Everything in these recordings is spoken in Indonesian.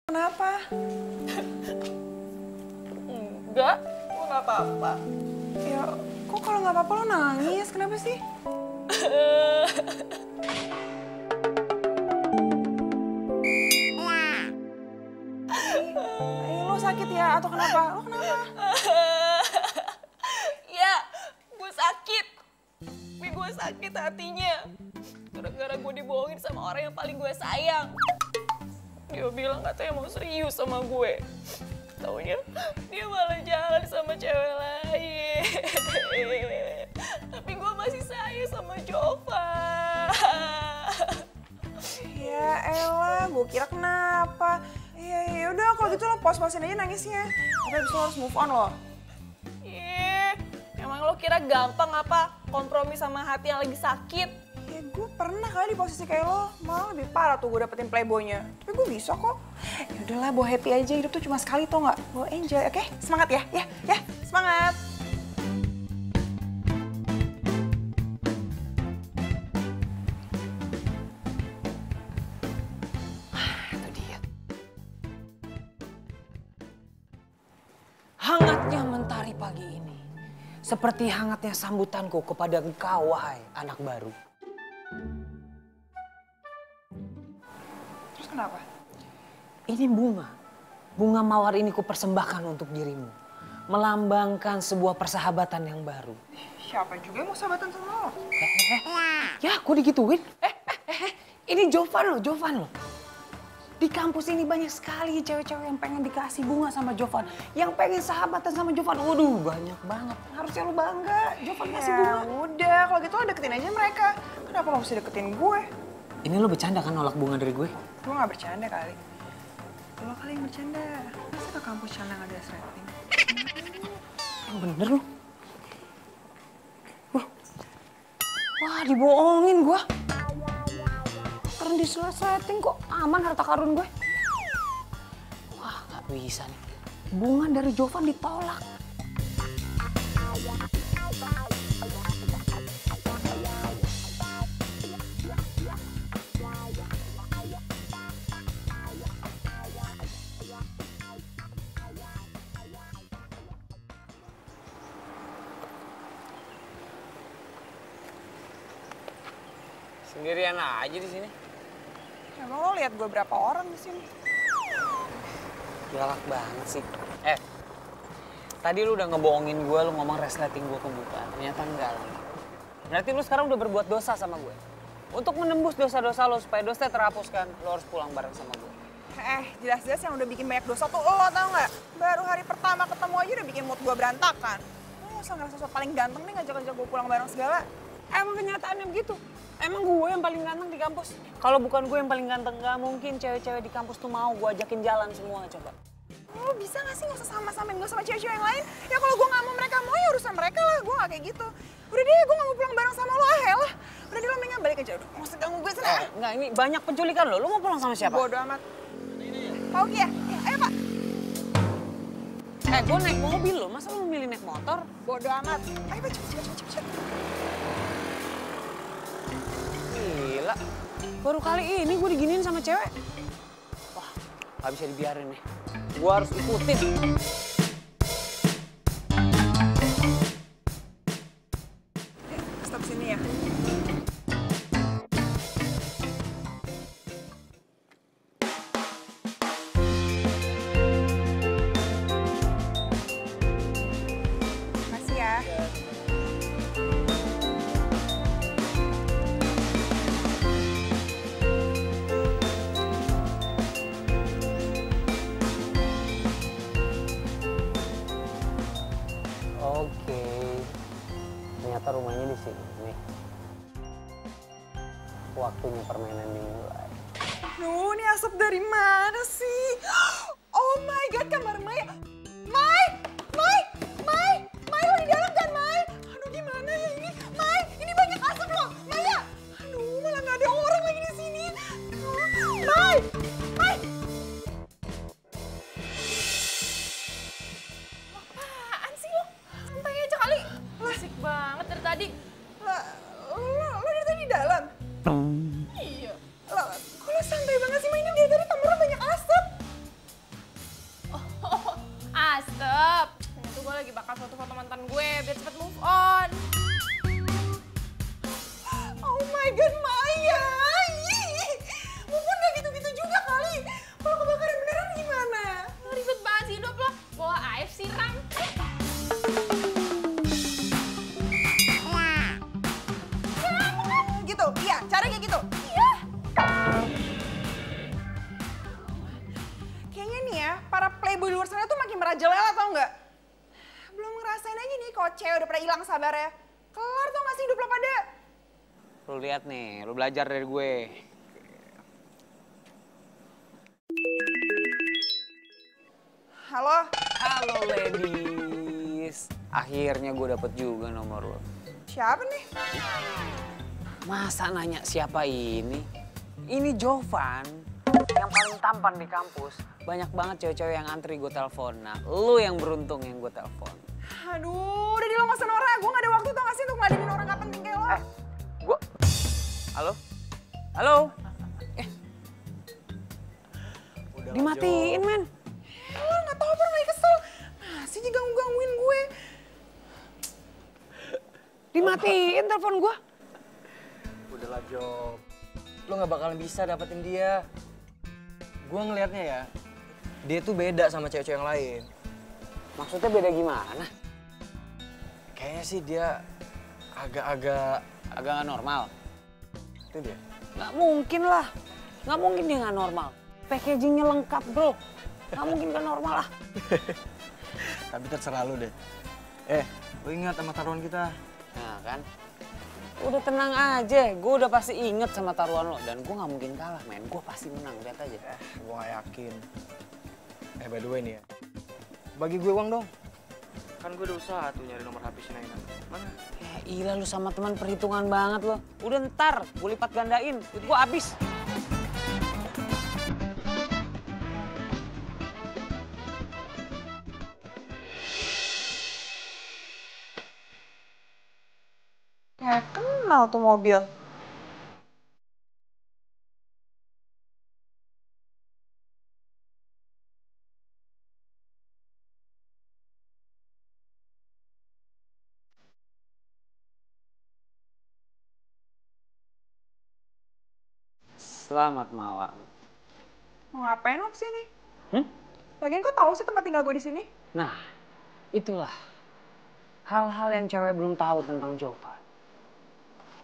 Kenapa? Enggak, gue nggak apa-apa. Ya, kok kalau nggak apa-apa lo nangis? Kenapa sih? Lo sakit ya? Atau kenapa? Lo kenapa? Ya, gue sakit. Tapi gue sakit hatinya. Gara-gara gue dibohongin sama orang yang paling gue sayang. Dia bilang katanya mau serius sama gue. Taunya dia malah jalan sama cewek lain. Tapi gue masih sayang sama Jova. Ya elah, gue kira kenapa? Iya, udah kalau gitu lo pos-posin aja nangisnya. Tapi abis lo harus move on lo. Emang lo kira gampang apa kompromi sama hati yang lagi sakit? Ya gue pernah kali di posisi kayak lo, malah lebih parah tuh gue dapetin playboynya. Tapi gue bisa kok. Ya udahlah, bawa happy aja, hidup tuh cuma sekali tau nggak? Bawa enjoy, oke? Semangat ya, semangat. Itu dia. Hangatnya mentari pagi ini, seperti hangatnya sambutanku kepada engkau, wahai anak baru. Terus kenapa? Ini bunga mawar ini kupersembahkan untuk dirimu, melambangkan sebuah persahabatan yang baru. Siapa juga yang mau sahabatan sama lo? Ya, aku digituin. Ini Jovan loh. Di kampus ini banyak sekali cewek-cewek yang pengen dikasih bunga sama Jovan, yang pengen sahabatan sama Jovan. Waduh, banyak banget. Harusnya lo bangga, Jovan kasih bunga. Ya udah, kalau gitu lo deketin aja mereka. Kenapa lo mesti deketin gue? Ini lo bercanda kan nolak bunga dari gue? Gue gak bercanda kali. Lo kali yang bercanda. Masa ke kampus celana gak ada resleting? Yang bener lo. Wah, dibohongin gue. Karena diselesatin kok aman harta karun gue. Wah, gak bisa nih. Bunga dari Jovan ditolak. Sendirian aja di sini. Emang lo lihat gue berapa orang di sini? Galak banget sih. Tadi lu udah ngebohongin gue, lu ngomong resleting gue ke muka. Ternyata enggak lagi. Berarti lu sekarang udah berbuat dosa sama gue. Untuk menembus dosa-dosa lo supaya dosanya terhapuskan, lo harus pulang bareng sama gue. Jelas-jelas yang udah bikin banyak dosa tuh lo, tau nggak? Baru hari pertama ketemu aja udah bikin mood gue berantakan. Lo gak usah ngerasa so paling ganteng nih ngajak-ngajak gue pulang bareng segala. Emang kenyataannya begitu. Emang gue yang paling ganteng di kampus. Kalau bukan gue yang paling ganteng, gak mungkin cewek-cewek di kampus tuh mau gue ajakin jalan semua, coba. Lo bisa gak sih gak usah sama-samain gue sama cewek-cewek yang lain? Ya kalau gue gak mau mereka mau ya urusan mereka lah, gue gak kayak gitu. Udah deh, gue gak mau pulang bareng sama lo, lah. Udah deh, lo mendingan balik aja, udah. Gak usah ganggu gue sana. Enggak, ini banyak penculikan lo. Lo mau pulang sama siapa? Bodo amat. Pak Uki ya? Ayo Pak. Gue naik mobil lo, masa lo memilih naik motor? Bodo amat. Ayo Pak, cepet. Gila, baru kali ini gue diginiin sama cewek. Wah, gak bisa dibiarin nih. Gue harus ikutin. Stop sini ya. Makasih ya. Oke, ternyata rumahnya di sini nih. Waktunya permainan dimulai. Duh, ini asap dari mana sih? Oh my God, kamar Mai. Mai, lo di dalam kan, Mai? Aduh, gimana ya ini? Mai, ini banyak asap loh, Maya. Aduh, malah nggak ada orang lagi di sini. Mai. Apaan sih lo? Santai aja kali. Asik banget dari tadi. Lo dari tadi di dalam? Iya. Kok lo santai banget sih mainnya dari tadi kamarnya banyak asap? Tetep. Itu gue lagi bakal foto-foto mantan gue biar cepet move on. Oh my god, Maya. Mungkin gak gitu-gitu juga kali. Kalau kebakaran beneran gimana? Ribet banget sih hidup lo. Bawa air siram. Gitu, iya, cara kayak gitu. Iya. Kayaknya nih ya, para playboy luar sana tuh makin merajalela tau nggak? Belum ngerasain aja nih kalau cewek udah pada hilang sabarnya. Kelar tau gak sih hidup lo pada? Lu lihat nih, lu belajar dari gue. Halo? Halo ladies. Akhirnya gue dapet juga nomor lo. Siapa nih? Masa nanya siapa ini? Ini Jovan, yang paling tampan di kampus. Banyak banget cewek-cewek yang antri gue telepon. Nah, lu yang beruntung yang gue telepon. Aduh, udah di lo gak usah norak. Gue gak ada waktu tau gak sih untuk ngeladenin orang gak penting kayak lo. Gue... Halo? Halo? Dimatiin, men. Lo gak tau apa orang lagi kesel. Masih aja gangguin gue. Dimatiin telepon gue. Udahlah Job, lo gak bakalan bisa dapetin dia. Gue ngelihatnya ya, dia tuh beda sama cewek-cewek yang lain. Maksudnya beda gimana? Kayaknya sih dia agak-agak... Agak nggak normal? Itu dia. Nggak mungkin lah. Nggak mungkin dia nggak normal. Packagingnya lengkap, bro. Nggak mungkin nggak normal lah. Tapi terserah lo deh. Lo ingat sama taruhan kita? Nah kan, udah tenang aja. Gue udah pasti inget sama taruhan lo. Dan gue nggak mungkin kalah, men. Gue pasti menang, lihat aja. Gue gak yakin. By the way nih ya, bagi gue uang dong. Kan gue udah usaha tuh nyari nomor HP si Nainan. Mana? Gila lu sama teman perhitungan banget lo. Udah ntar, gue lipat gandain. Duit gue habis. Kayak kenal tuh mobil. Selamat malam. Mau ngapain lo kesini? Hmm? Lagian kok tahu sih tempat tinggal gue di sini? Nah, itulah hal-hal yang cewek belum tahu tentang Jovan.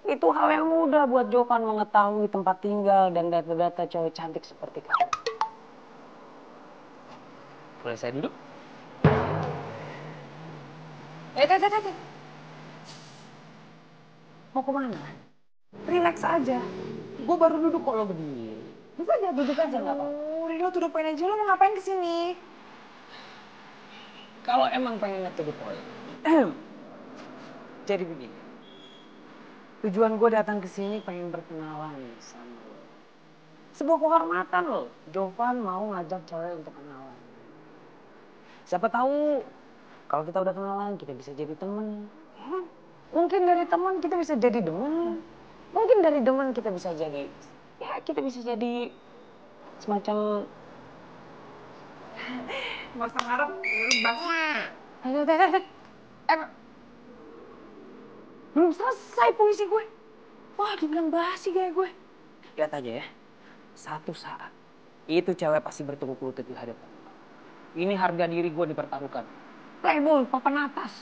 Itu hal yang mudah buat Jovan mengetahui tempat tinggal dan data-data cewek cantik seperti kamu. Boleh saya duduk? Mau kemana? Relax aja. Gue baru duduk kok lo berdiri. Duduk aja nggak apa-apa. Udah lo tuh poin aja, lo mau ngapain kesini? Kalau emang pengen to the point. Jadi begini. Tujuan gue datang ke sini pengen berkenalan sama lo. Sebuah kehormatan lo. Jovan mau ngajak cewek untuk kenalan. Siapa tahu kalau kita udah kenalan kita bisa jadi temen. Mungkin dari teman kita bisa jadi demen. Mungkin dari demen kita bisa jadi, ya kita bisa jadi semacam. Gak usah ngarep, Belum selesai puisi gue. Wah, dibilang basi kayak gue. Lihat aja ya, satu saat itu cewek pasti bertukuk lutut di hadapan. Ini harga diri gue dipertaruhkan. Playboy, papan atas.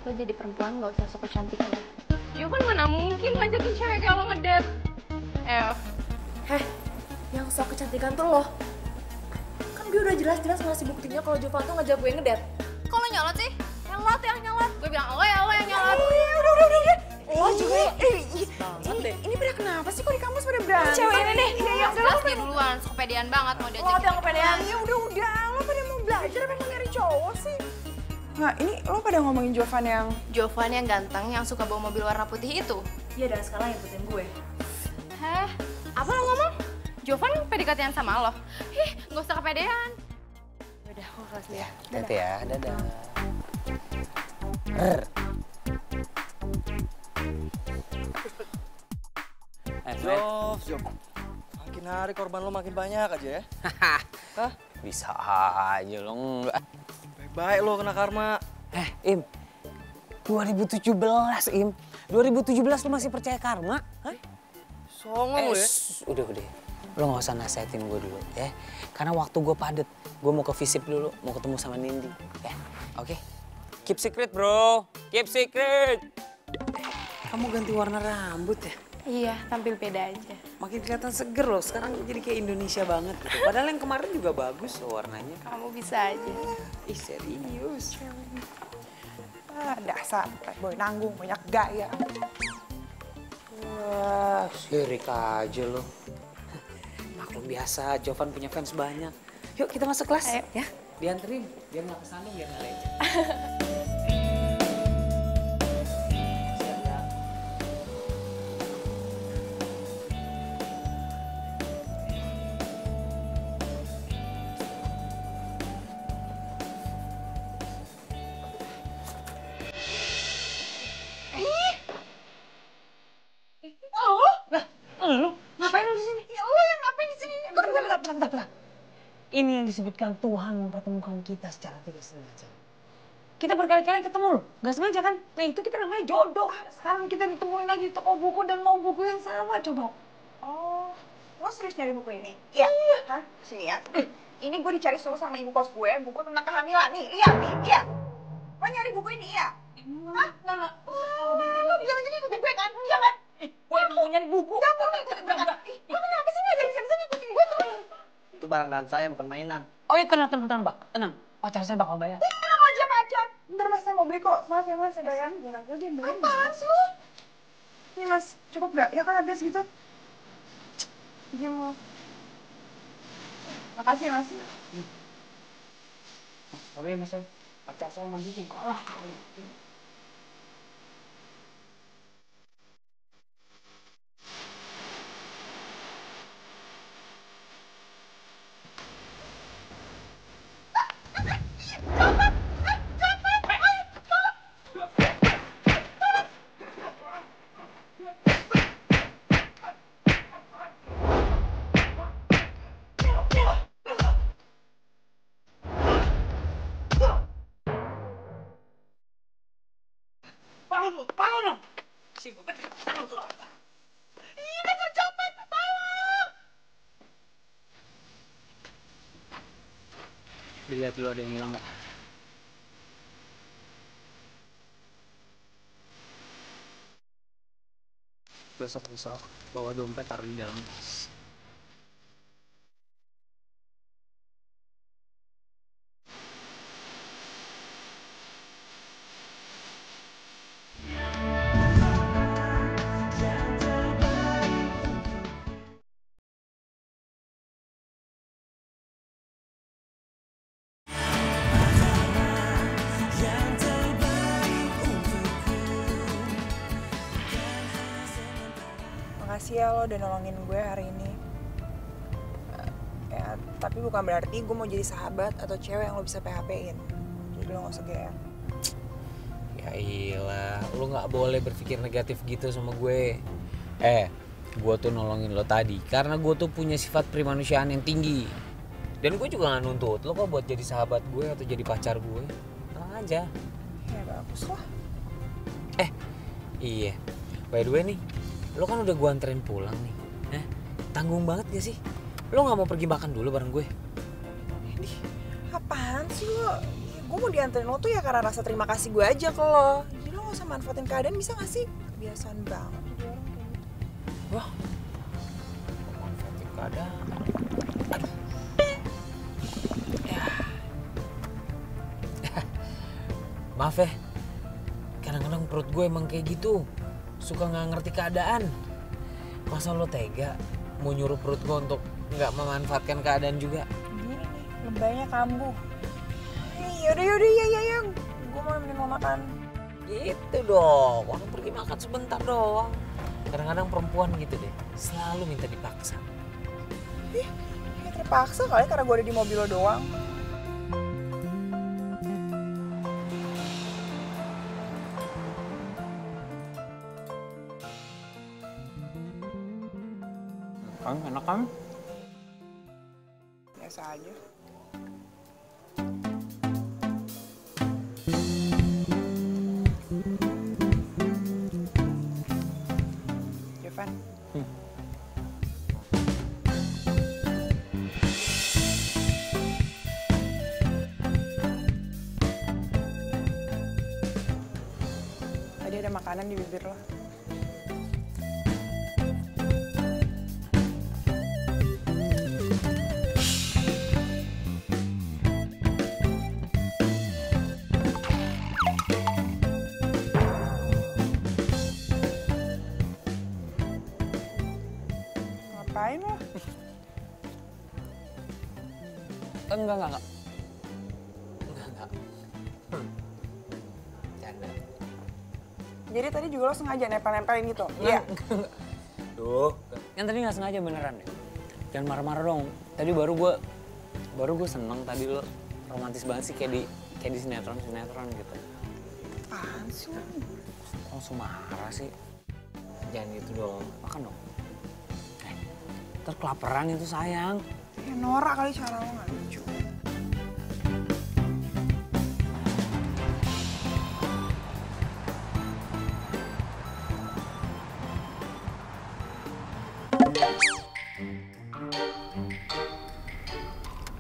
Lo jadi perempuan gak usah sok kecantikan ya. Jovan mana mungkin ngajakin cewek kayak lo ngedate. Yang sok kecantikan tuh lo. Kan gue udah jelas-jelas ngasih buktinya kalau Jovan tuh ngajak gue ngedate. Kok lo nyolot sih? Nyolot yang nyolot. Gue bilang lo yang nyolot. Udah. Lo juga Ini pada kenapa sih kok di kampus pada berantem? Cewek ini nih. Iya, udah Jelas dia duluan, sok kepedean banget mau diajak. lo yang kepedean. Ya udah, lo pada mau belajar apa mau nyari cowok sih? Nah, ini lo pada ngomongin Jovan yang... Jovan yang ganteng yang suka bawa mobil warna putih itu. Iya, dan sekarang ikutin gue. Apa lo ngomong? Jovan PDKT-an sama lo? Gak usah kepedean. Udah, gue kelas dulu ya. Hati ya, dadah. Jof. Makin hari korban lo makin banyak aja ya. Hah? Bisa aja lo enggak. Baik lo kena karma. Im, 2017 Im. 2017 lu masih percaya karma? Hah? Songong lo ya. Udah. Lo gak usah nasihatin gue dulu ya. Karena waktu gue padet, gue mau ke visip dulu, mau ketemu sama Nindi. Ya, oke? Keep secret bro, keep secret. Kamu ganti warna rambut ya? Iya, tampil beda aja. Makin kelihatan seger loh, sekarang jadi kayak Indonesia banget gitu. Padahal yang kemarin juga bagus loh warnanya. Kamu bisa aja. Ih serius. Dasar playboy nanggung, banyak gaya. Wah, sirik aja lo. Maklum biasa, Jovan punya fans banyak. Yuk kita masuk kelas. Ayo. Ya. Dianterin, biar nggak kesana, biar nggak lecet. Ini yang disebutkan Tuhan mempertemukan kita secara tidak sengaja. Kita berkali-kali ketemu loh, gak sengaja kan? Nah itu kita namanya jodoh. Sekarang kita ditemuin lagi di toko buku dan mau buku yang sama, coba. Oh, lo serius nyari buku ini? Iya. Hah? Sini ya. Ini gue dicari suruh sama ibu kos gue, buku tentang kehamilan nih. Iya. Lo nyari buku ini, iya? Hah? Nggak. Lo bilang aja ikutin gue kan? Iya kan? Gue mau nyari buku. Gak boleh ikutin gue kan? Lo kenapa sih nggak dari sana ikutin gue tuh? Itu barang dan saya bukan mainan. Oh iya tenang Mbak, tenang. Pacar saya bakal bayar. Tenang aja, pacar. Bentar mas, saya mau beli kok. Maaf ya mas, saya bayar. Apaan sih lo? Ini mas, cukup gak? Ya kan habis gitu. Iya mau. Makasih mas. Oke mas, pacar saya mandi di sekolah. Dilihat dulu ada yang hilang nggak? Besok bawa dompet taruh di dalam tas. Makasih ya lo udah nolongin gue hari ini. Ya, tapi bukan berarti gue mau jadi sahabat atau cewek yang lo bisa PHP-in. Jadi lo gak usah GR. Ya iyalah, lu nggak boleh berpikir negatif gitu sama gue. Gue tuh nolongin lo tadi karena gue tuh punya sifat primanusiaan yang tinggi. Dan gue juga gak nuntut lo kok buat jadi sahabat gue atau jadi pacar gue. Tenang aja. Ya bagus lah. Iya, by the way nih, lo kan udah gue anterin pulang nih. Tanggung banget gak sih? Lo gak mau pergi makan dulu bareng gue? Apaan sih lo? Gue mau dianterin lo tuh ya karena rasa terima kasih gue aja ke lo. Jadi lo gak usah manfaatin keadaan, bisa gak sih? Kebiasaan banget jadi orang kayak gitu. Wah, manfaatin keadaan. Aduh. Ya. Maaf ya, kadang-kadang perut gue emang kayak gitu. Suka gak ngerti keadaan. Masa lo tega mau nyuruh perut gue untuk gak memanfaatkan keadaan juga? Gini nih, lebaynya kambuh. Yaudah, iya. Gue mau nemenin lo makan. Gitu dong, orang pergi makan sebentar doang. Kadang-kadang perempuan gitu deh, selalu minta dipaksa. Ya terpaksa kali karena gue ada di mobil lo doang. Kan enak kan? Biasa aja. Jovan. Tadi ada makanan di bibir lo. Ngapain lo? Enggak. Enggak. Canda. Jadi tadi juga lo sengaja nempel-nempelin gitu? Iya. Duh, yang tadi nggak sengaja beneran deh. Jangan marah-marah dong. Tadi baru gue seneng tadi lo romantis banget sih kayak di sinetron gitu. Apaan sih lo? Langsung marah sih. Jangan gitu dong. Makan dong. Ntar kelaparan itu sayang. Ya norak kali cara lo nggak lucu.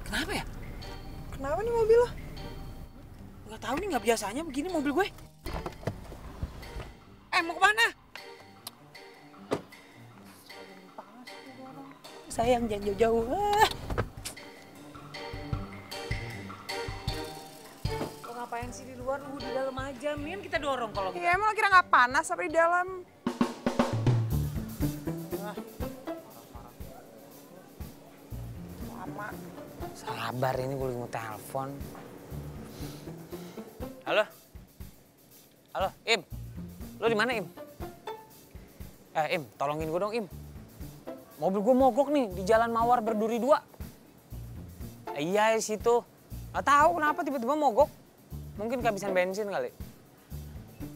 Kenapa ya? Kenapa nih mobil lo? Nggak tahu nih, nggak biasanya begini mobil gue. Mau kemana? Sayang, jangan jauh-jauh. Lo ngapain sih di luar? Lu di dalam aja. Mendingan kita dorong kalau gitu. Iya emang lo kira nggak panas apa di dalam? Lama. Sabar, ini gue lagi mau telepon. Halo? Halo, Im? Lo di mana, Im? Im, tolongin gue dong, Im. Mobil gue mogok nih di Jalan Mawar Berduri 2. Iya, di situ. Gak tahu kenapa tiba-tiba mogok. Mungkin kehabisan bensin kali.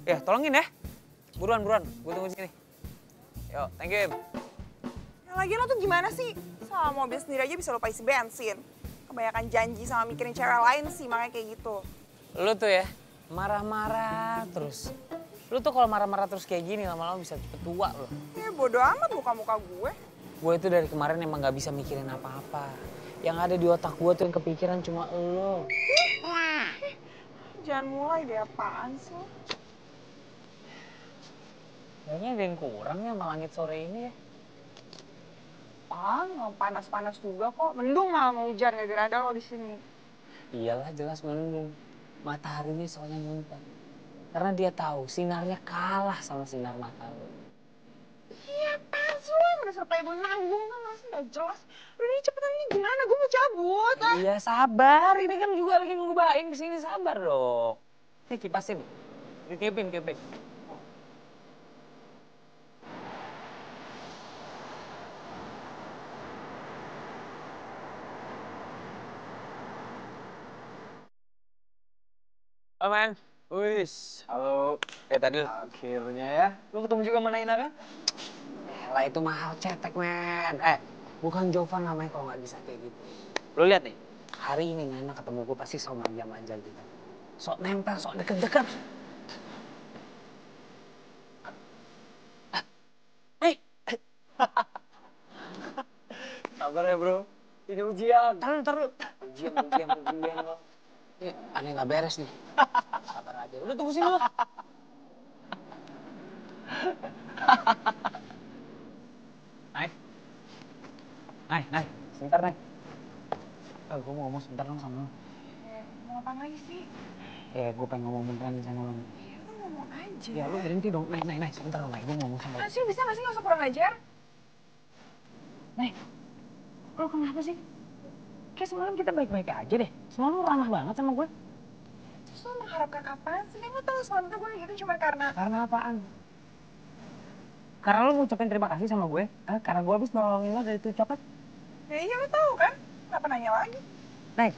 Ya, tolongin ya. Buruan. Gue tunggu di sini. Yuk, thank you, Im. Yang lagi lo tuh gimana sih? Sama mobil sendiri aja bisa lupa isi bensin. Kebanyakan janji sama mikirin cewek lain sih, makanya kayak gitu. Lu tuh ya, marah-marah terus. Lu tuh kalau marah-marah terus kayak gini lama-lama bisa cepet tua lo. Ya bodo amat muka-muka gue. Gue itu dari kemarin emang gak bisa mikirin apa-apa. Yang ada di otak gue tuh yang kepikiran cuma lo. Jangan mulai deh, apaan sih? Kayaknya ada yang kurang ya sama langit sore ini ya. Nggak panas-panas juga kok. Mendung malah mau hujan gara-gara ada lo di sini. Iyalah jelas mendung. Mataharinya soalnya muntah. Karena dia tahu sinarnya kalah sama sinar matahari. Iya, apaan sih lo? Udah sampai gue nanggung kan, masih nggak jelas. Udah nih cepetan ini gimana? Gue mau cabut. Iya sabar, ini kan juga lagi ngebain kesini, sabar dong. Ini kipasin, dikepin. Aman. Wis, halo. Tadi akhirnya ya. Lu ketemu juga sama Naina kan? Lah itu mahal cetek, men. Bukan Jovan namanya kalau nggak bisa kayak gitu. Lo lihat nih, hari ini Nana ketemu gue pasti sok manja-manja gitu. Sok nempel, sok deket-deket. Sabar ya bro, ini ujian. Taruh. Ujian lo. Ini ada yang nggak beres nih. Sabar aja. Udah tunggu sini lo. Naik. Sebentar, Naik. Gue mau ngomong sebentar dong sama lo. Mau apa lagi sih? Gue pengen ngomong beneran sama lo. Ya lu ngomong aja. Ya, lo berhenti dong. Naik. Sebentar lo, Naik. Gue ngomong sama lo. Sih bisa nggak sih nggak usah kurang ajar? Naik, lo kenapa sih? Kayak semalam kita baik-baik aja deh. Semalam lo ramah banget sama gue. Terus lo mengharapkan apaan sih? Lo tau semalam tuh gue gitu cuma karena... Karena apaan? Karena lo ngucapin terima kasih sama gue? Karena gue habis nolongin lo dari itu copet? Ya iya lo tau kan? Kenapa nanya lagi? Naik,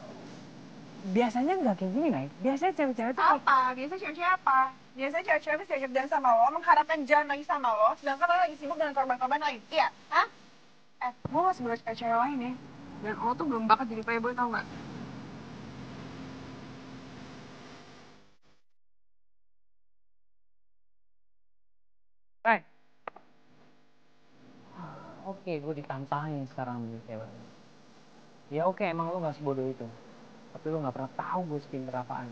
biasanya nggak kayak gini, Naik. Biasanya cewek-cewek tuh... Apa? Biasanya cewek-cewek apa? Biasanya cewek-cewek bisa kerjaan sama lo, mengharapkan jalan lagi sama lo, sedangkan lo lagi sibuk dengan korban-korban lain. Iya? Hah? Gue masih belum suka cewek lain ya. Dan lo tuh belum bakat jadi playboy, tau gak? Hai. Oke, gue ditantangin sekarang nih cewek. Ya oke, emang lo gak sebodoh itu. Tapi lo gak pernah tahu gue sepinter apaan.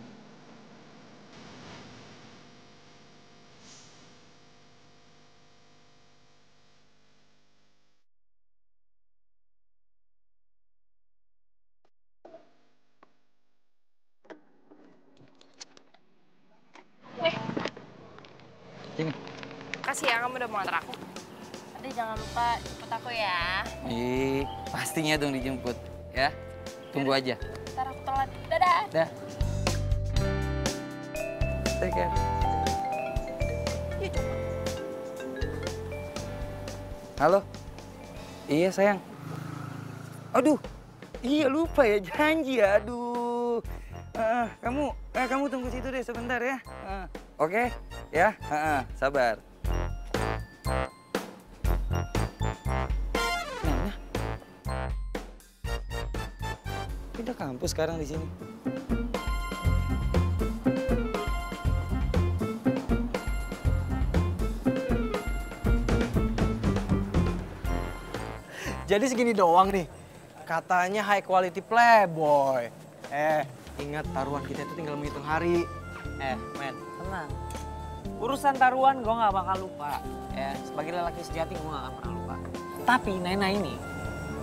Makasih ya kamu udah mau antar aku. Nanti jangan lupa jemput aku ya. Pastinya dong dijemput, ya. Tunggu aja. Ntar aku telat. Dadah. Dah. Take care. Halo? Iya sayang. Aduh, iya lupa ya janji ya. Aduh. Kamu tunggu situ deh sebentar ya. Oke, ya. Sabar. Nah. Pindah kampus sekarang di sini. Jadi segini doang nih. Katanya high quality playboy. Ingat taruhan kita itu tinggal menghitung hari. Men, tenang. Urusan taruhan gue gak bakal lupa. Ya, sebagai lelaki sejati gue gak akan pernah lupa. Tapi Nena ini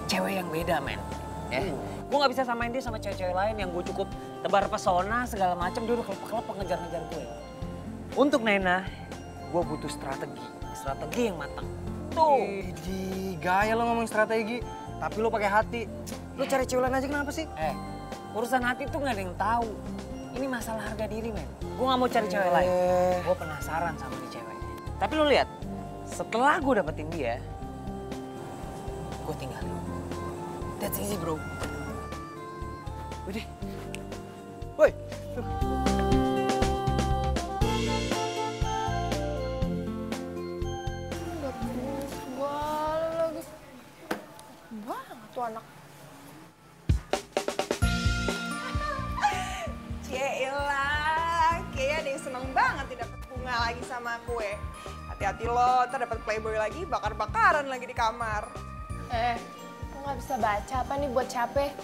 cewek yang beda, men. Gue gak bisa samain dia sama cewek-cewek lain yang gue cukup tebar pesona segala macam. Dia udah kelepek-kelepek ngejar-ngejar gue. Untuk Nena, gue butuh strategi yang matang. Tuh. Idi, gaya lo ngomong strategi, tapi lo pakai hati. Lo cari cewek lain aja kenapa sih? Urusan hati tuh gak ada yang tahu. Ini masalah harga diri, men. Gue gak mau cari cewek lain. Gue penasaran sama nih cewek. Tapi lo lihat, setelah gue dapetin dia, gue tinggalin. That's easy, bro. Udah. Woi. Banget tuh anak. Cielah, kayaknya ada yang seneng banget nih dapet bunga lagi sama gue. Hati-hati lo, ntar dapet playboy lagi, bakar-bakaran lagi di kamar. Lo gak bisa baca apa nih buat capek?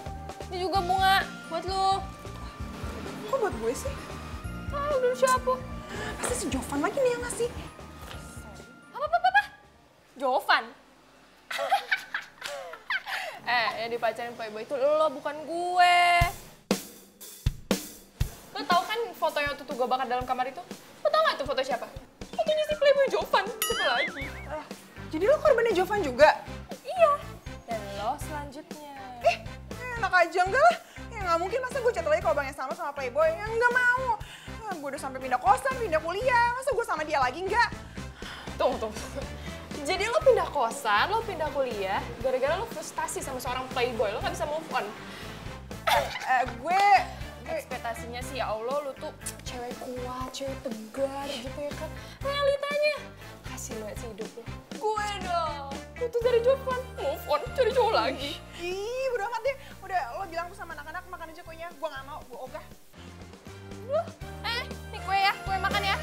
Ini juga bunga buat lo. Kok buat gue sih? Udah siapa? Pasti si Jovan lagi nih yang ngasih. Apa? Jovan? Yang dipacarin playboy itu lo, bukan gue. Lo tau kan foto yang waktu itu gue bakar dalam kamar itu? Lo tau gak itu foto siapa? Fotonya si playboy Jovan. Siapa lagi? Jadi lo korbannya Jovan juga? Iya. Dan lo selanjutnya. Enak aja enggak lah. Ya nggak mungkin masa gue chat lagi kalau bang sama playboy. Ya nggak mau. Gue udah sampai pindah kosan, pindah kuliah. Masa gue sama dia lagi enggak? Tunggu. Jadi lo pindah kosan, lo pindah kuliah, gara-gara lo frustasi sama seorang playboy, lo gak bisa move on. Gue Ekspektasinya sih, ya Allah, lo tuh cewek kuat, cewek tegar gitu ya kan. Realitanya, kasih lo sih hidup lo. Gue dong, lo tuh dari Jovan, move on, cari cowok lagi. ih, udah amat deh. Udah, lo bilang tuh sama anak-anak makan aja kuenya. Gue nggak mau, gue ogah. Nih kue ya, kue makan ya.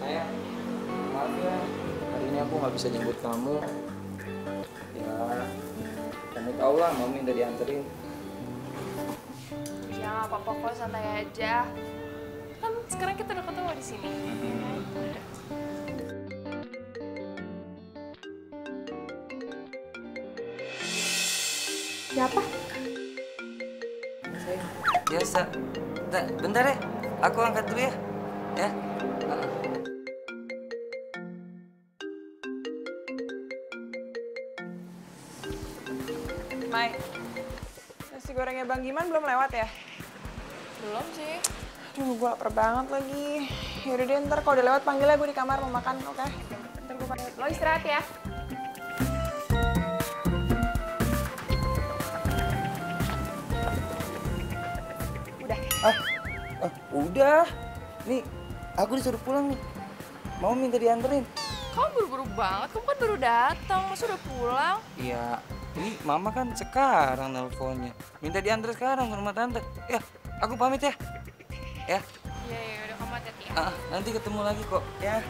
Sayang, maaf ya, hari ini aku nggak bisa jemput kamu. Ya, kamu tau lah, mau minta dianterin. Ya nggak apa-apa kok, santai aja. Kan sekarang kita udah ketemu di sini. Siapa? Biasa. Bentar ya, aku angkat dulu ya. Ya. Mai, nasi gorengnya Bang Giman belum lewat ya? Belum sih. Aduh, gue lapar banget lagi. Yaudah deh, ntar kalau udah lewat panggilnya gue di kamar mau makan, oke? Ntar gue panggil. Lo istirahat ya. Udah. Udah. Nih, aku disuruh pulang nih. Mau minta dianterin. Kamu buru-buru banget, kamu kan baru datang, masa udah pulang? Iya, ini mama kan sekarang nelponnya. Minta diantar sekarang ke rumah tante. Ya, aku pamit ya. Ya. Iya, udah kamu hati-hati ya. Nanti ketemu lagi kok, ya.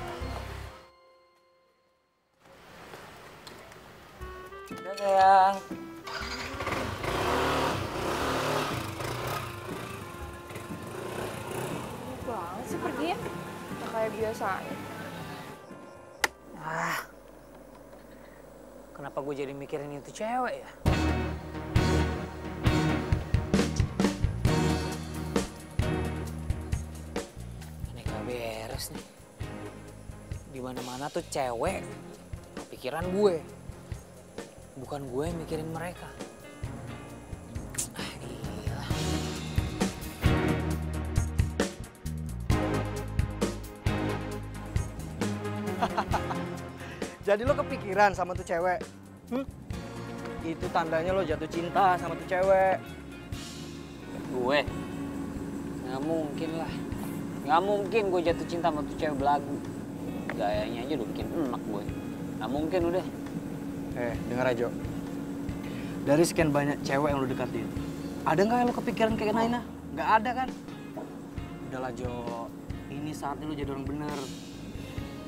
Dadah, sayang. Banget sih pergi ya, nggak kayak biasanya. Kenapa gue jadi mikirin itu cewek ya? Ini gak beres nih. Dimana-mana tuh cewek pikiran gue. Bukan gue yang mikirin mereka. Gila. Jadi lo kepikiran sama tuh cewek? Itu tandanya lo jatuh cinta sama tuh cewek. Gue? Nggak mungkin lah. Nggak mungkin gue jatuh cinta sama tuh cewek belagu. Gayanya aja udah bikin enak gue. Nggak mungkin udah. Denger aja. Dari sekian banyak cewek yang lo deketin, ada nggak yang lo kepikiran kayak Naina? Nggak ada kan? Udahlah Jo, ini saatnya lo jadi orang bener.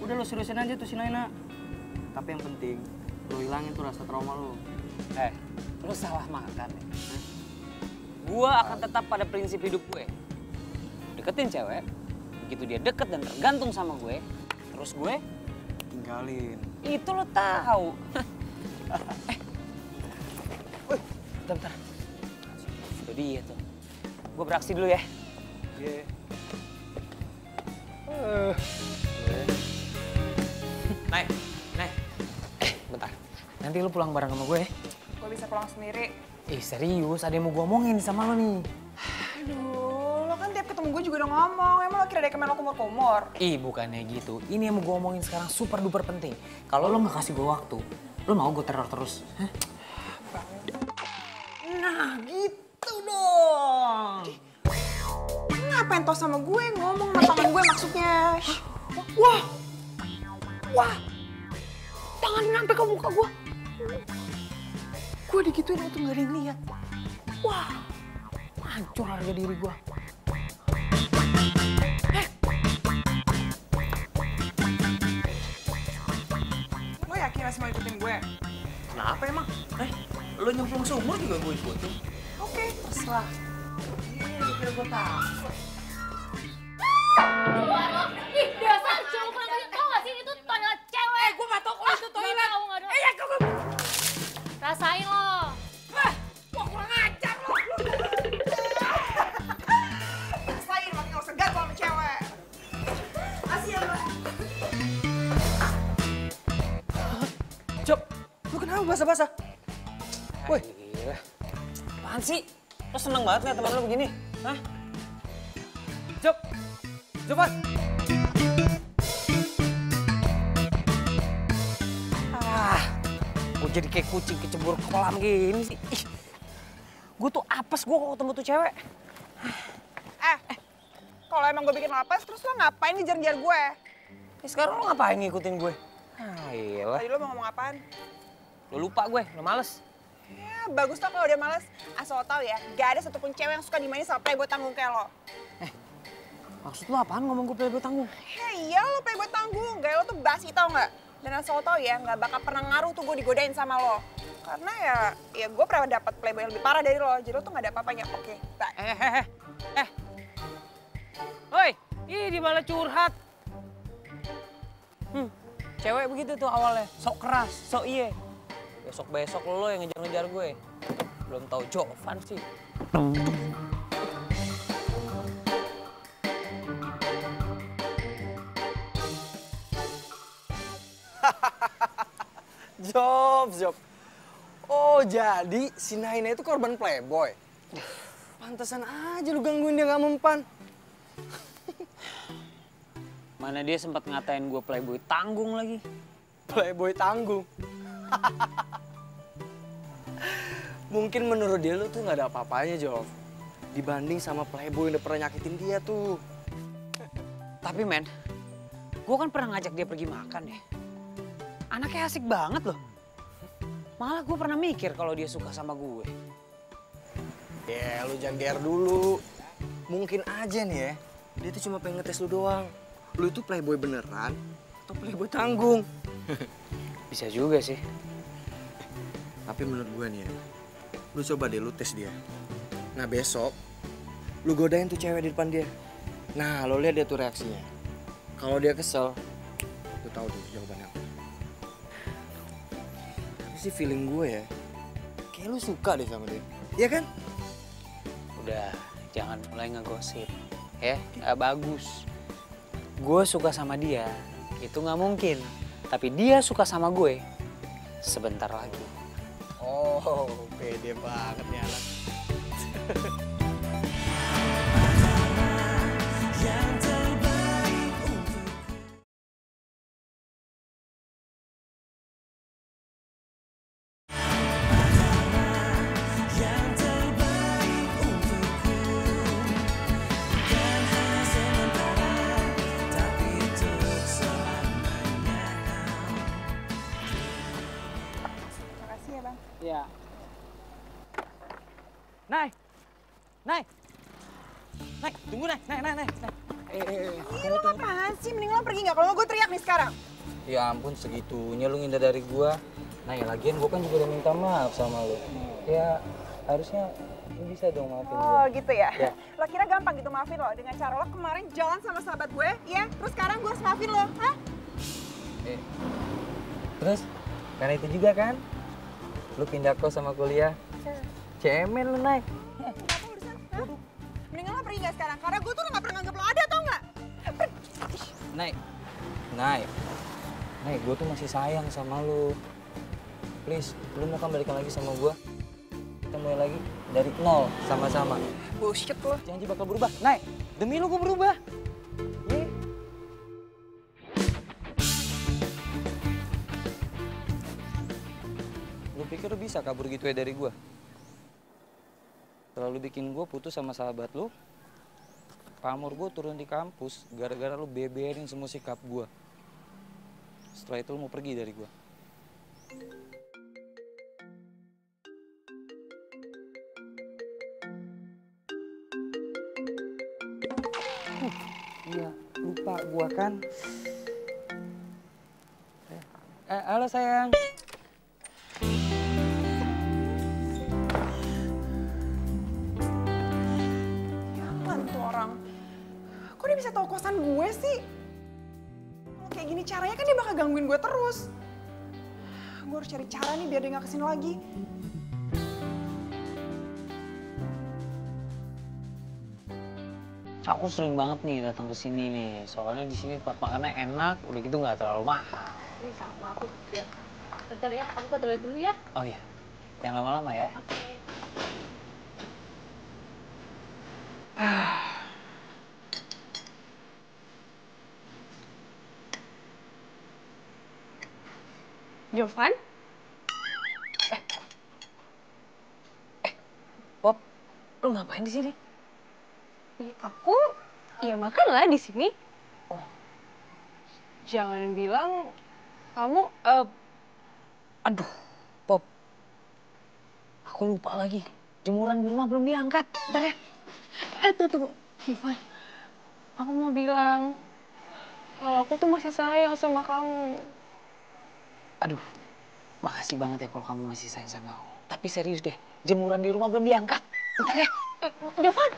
Udah lo seriusin aja tuh si Naina. Tapi yang penting, lo hilangin tuh rasa trauma lo. Lu salah makan ya. Gue akan tetap pada prinsip hidup gue. Deketin cewek, begitu dia deket dan tergantung sama gue, terus gue Tinggalin. itu lo tahu. Bentar. Itu dia tuh. Gue beraksi dulu ya. Iya. Nay. Bentar. Nanti lu pulang bareng sama gue ya. Gue bisa pulang sendiri. Serius, ada yang mau gue omongin sama lo nih. Aduh, lo kan tiap ketemu gue juga udah ngomong. Emang lo kira ada kemen lo kumur-kumur? Bukannya gitu. Ini yang mau gue omongin sekarang super duper penting. Kalau lo nggak kasih gue waktu, lo mau gue teror terus? Hah? Nah, gitu dong. Ngapain toh sama gue ngomong sama tangan gue maksudnya? Wah, tangan sampai ke muka gue. Gue digituin waktu nggak ada yang lihat. Wah, hancur harga diri gue. Lo yakin masih mau ikutin gue? Kenapa emang? Lo nyemplung sumur juga gue ikutin. Oke, terserah. Kira gue tahu. Ih, dasar cowok kurang tau gak sih itu toilet cewek? Gue gak tau kalau itu toilet. Gak tau. Ya kamu. Rasain lo. Wah kurang ajar lo. Rasain makin lo segar kalau sama cewek. Kasih ya Mbak. Job, lo kenapa basah-basah? Woi, Gila. Apaan sih? Lo seneng banget nih teman lo begini? Hah? Joban. Gue jadi kayak kucing kecebur kolam gini sih. Gue tuh apes gue kalau ketemu tuh cewek. Kalau emang gue bikin lapas, terus lo ngapain ngejar-ngejar gue? Sekarang lo ngapain ngikutin gue? Iyalah. Tadi lo mau ngomong apaan? Lo lupa gue, lo males. Ya, bagus tau kalau udah males. Asal lo tau ya, gak ada satupun cewek yang suka dimainin sama playboy tanggung kayak lo. Maksud lo apaan ngomong gue playboy tanggung? Ya iya lo playboy tanggung, gaya lo tuh basi tau gak? Dan asal lo tau ya, gak bakal pernah ngaruh tuh gue digodain sama lo. Karena ya gue pernah dapet playboy yang lebih parah dari lo, jadi lo tuh gak ada apa-apanya. Oke, bye. Woi, ih malah curhat. Cewek begitu tuh awalnya, sok keras, sok iye. Besok-besok lo yang ngejar-ngejar gue. Belum tahu Jovan sih. Job. Oh, jadi si Naina itu korban playboy. Pantesan aja lu gangguin dia gak mempan. Mana dia sempat ngatain gue playboy tanggung lagi. Playboy tanggung. Mungkin menurut dia lu tuh gak ada apa-apanya, Job. dibanding sama playboy yang udah pernah nyakitin dia tuh. Tapi men, gue kan pernah ngajak dia pergi makan ya. Anaknya asik banget loh. Malah gue pernah mikir kalau dia suka sama gue. Ya lu jangan GR dulu. Mungkin aja nih ya, dia tuh cuma pengen ngetes lu doang. Lu itu playboy beneran atau playboy tanggung? Bisa juga sih. Tapi menurut gue nih ya, lu coba deh lu tes dia. Nah besok, lu godain tuh cewek di depan dia. Nah lo lihat dia tuh reaksinya. Kalau dia kesel, lu tahu tuh jawabannya apa. Tapi sih feeling gue ya, kayak lu suka deh sama dia. Iya kan? Udah, jangan mulai ngegosip. Ya, gak bagus. Gue suka sama dia, itu gak mungkin. Tapi dia suka sama gue, sebentar lagi. Oh, pede banget nih anak. Makasih ya Bang. Ya. Nay, tunggu Nay. Ih, lo apaan sih? Mending lo pergi nggak? Kalau nggak gue teriak nih sekarang. Ya ampun, segitunya lu ngindar dari gua. Nah ya lagian gua kan juga udah minta maaf sama lu. Ya harusnya lu bisa dong maafin gua. Oh gitu ya? Ya. Lo kira gampang gitu maafin lo? Dengan cara lo kemarin jalan sama sahabat gue, ya? Terus sekarang gue harus maafin lo, hah? Terus karena itu juga kan lu pindah kos sama kuliah. Cemen lu, Nay. Apa urusan? Hah? Mendingan lo pergi nggak sekarang? Karena gue tuh nggak pernah nganggep lo ada, tau nggak? Nay, gue tuh masih sayang sama lu. Please, lu mau kan balikan lagi sama gue? Kita mulai lagi dari nol, sama-sama. Bullshit lo. Janji bakal berubah. Nay, demi lu gue berubah. Ye. Lu pikir lu bisa kabur gitu ya dari gue? Terlalu bikin gue putus sama sahabat lu. Pamor gue turun di kampus gara-gara lu beberin semua sikap gue. Setelah itu lu mau pergi dari gue. Iya, lupa gue kan. Halo sayang. Apaan tuh orang? Kok dia bisa tahu kosan gue sih? Kalau kayak gini caranya kan dia bakal gangguin gue terus. Gue harus cari cara nih biar dia nggak kesini lagi. Aku sering banget nih datang ke sini nih. Soalnya di sini tempat makannya enak, udah gitu nggak terlalu mahal. Ini sama aku ya. Bentar ya, aku ke toilet dulu ya. Oh iya, jangan lama-lama ya. Jovan? Pop, lu ngapain di sini? Aku ya makan lah di sini. Jangan bilang kamu Aduh, Pop. Aku lupa lagi. Jemuran di rumah belum diangkat. Bentar ya. tunggu. Jovan, aku mau bilang kalau aku tuh masih sayang sama kamu. Aduh, makasih banget ya kalau kamu masih sayang sama aku. Tapi serius deh, jemuran di rumah belum diangkat. Bentar ya. Jovan.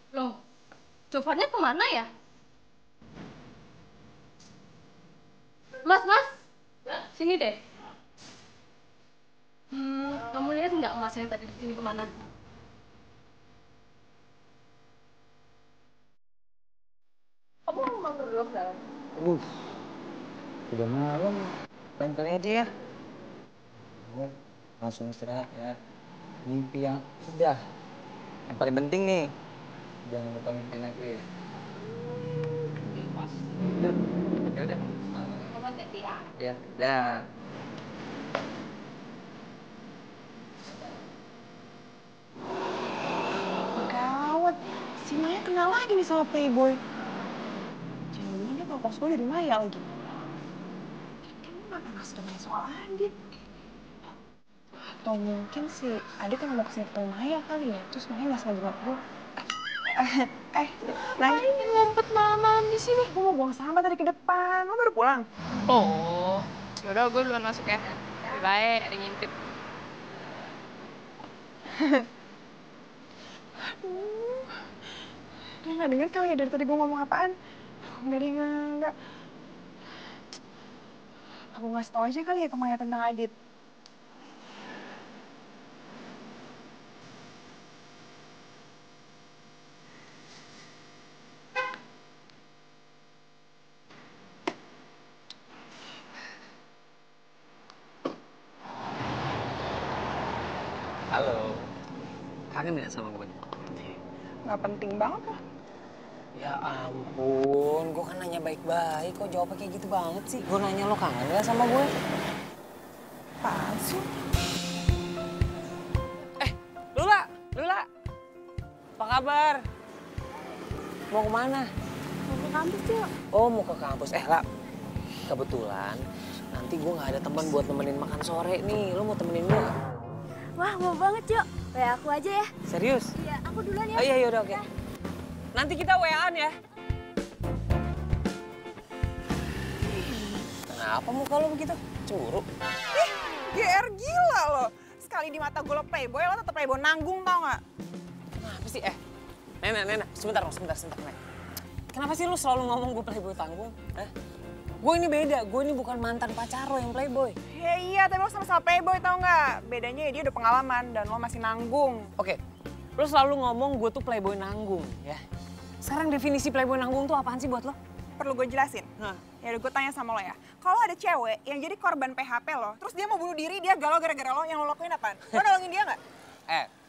Loh, Jovannya kemana ya? Mas, sini deh. Kamu lihat nggak mas yang tadi di sini kemana? Kamu mau berdua ke dalam? Udah malam, lain kali aja ya. Langsung istirahat ya. Mimpi yang udah. Yang paling penting nih, jangan lupa mimpiin aku ya. Pas. Ya udah. Hati-hati ya. Ya, dah. Gawat, si Maya kenal lagi nih sama Playboy. Jangan dia bawa gue dari Maya lagi. Kamu gak pernah sudah Maya soal Adit. Atau mungkin si Adit yang mau kesini ketemu Maya kali ya, terus Maya gak sengaja ngeliat gue. Nah ini ngumpet malam-malam di sini. Gue mau buang sampah tadi ke depan. Lo baru pulang? Oh, yaudah gue duluan masuk ya. Lebih baik ada ngintip. Dia nggak denger kali ya dari tadi gue ngomong apaan. Nggak denger, nggak. Aku ngasih tau aja kali ya ke Maya tentang Adit. Halo. Kangen gak sama gue? Nggak penting banget lah. Ya ampun, gue kan nanya baik-baik, kok jawabnya kayak gitu banget sih? Gue nanya lo kangen gak sama gue? Apaan sih? Lula, Lula. Apa kabar? Mau kemana? Mau ke kampus ya? Oh, mau ke kampus. Lah, kebetulan nanti gue gak ada teman buat nemenin makan sore nih. Lo mau temenin gue gak? Wah, mau banget, Cok. Kayak aku aja ya. Serius? Iya, aku duluan ya. Oh iya, yaudah oke. Nanti kita WA-an ya. Kenapa muka lo begitu? Cemburu? GR gila lo. Sekali di mata gue lo Playboy, lo tetep Playboy nanggung tau gak? Kenapa sih? Nena, sebentar, Nek. Kenapa sih lu selalu ngomong gue Playboy tanggung? Gue ini beda, gue ini bukan mantan pacar lo yang Playboy. Ya iya, tapi lo sama-sama Playboy tau gak? Bedanya ya dia udah pengalaman dan lo masih nanggung. Oke, lu selalu ngomong gue tuh Playboy nanggung, ya. Sekarang definisi Playboy nanggung tuh apaan sih buat lo? Perlu gue jelasin? Ya udah gue tanya sama lo ya. Kalau ada cewek yang jadi korban PHP lo, terus dia mau bunuh diri, dia galau gara-gara lo, yang lo lakuin apaan? Lo nolongin dia gak?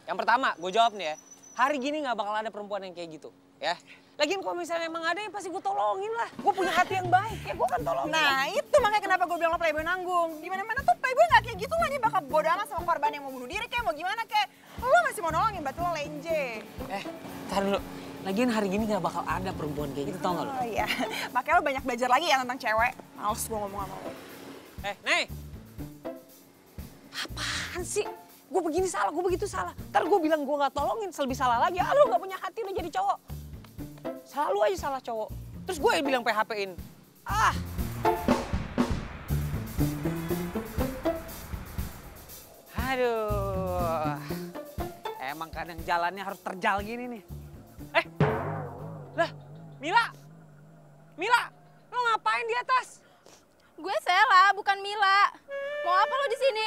Yang pertama, gue jawab nih ya. Hari gini gak bakal ada perempuan yang kayak gitu, ya. Lagian kalau misalnya emang ada ya pasti gue tolongin lah. Gue punya hati yang baik, ya gue kan tolongin. Nah itu makanya kenapa gue bilang lo Playboy nanggung. Dimana-mana tuh Playboy gak kayak gitu lah, dia bakal bodo amat sama korban yang mau bunuh diri kayak mau gimana kayak. Lo masih mau nolongin, berarti lo lenje. Tar dulu. Lagian hari gini gak bakal ada perempuan kayak gitu, tau gak lo? Oh iya, makanya lo banyak belajar lagi ya tentang cewek. Males gue ngomong sama lo. Nih. Apaan sih? Gue begini salah, gue begitu salah. Ntar gue bilang gue gak tolongin, lebih salah lagi. Ah, lo gak punya hati udah jadi cowok. Selalu aja salah cowok. Terus gue yang bilang PHP-in. Aduh. Emang kadang jalannya harus terjal gini nih. Lah, Mila, lo ngapain di atas? Gue Sela, bukan Mila. Mau apa lo di sini?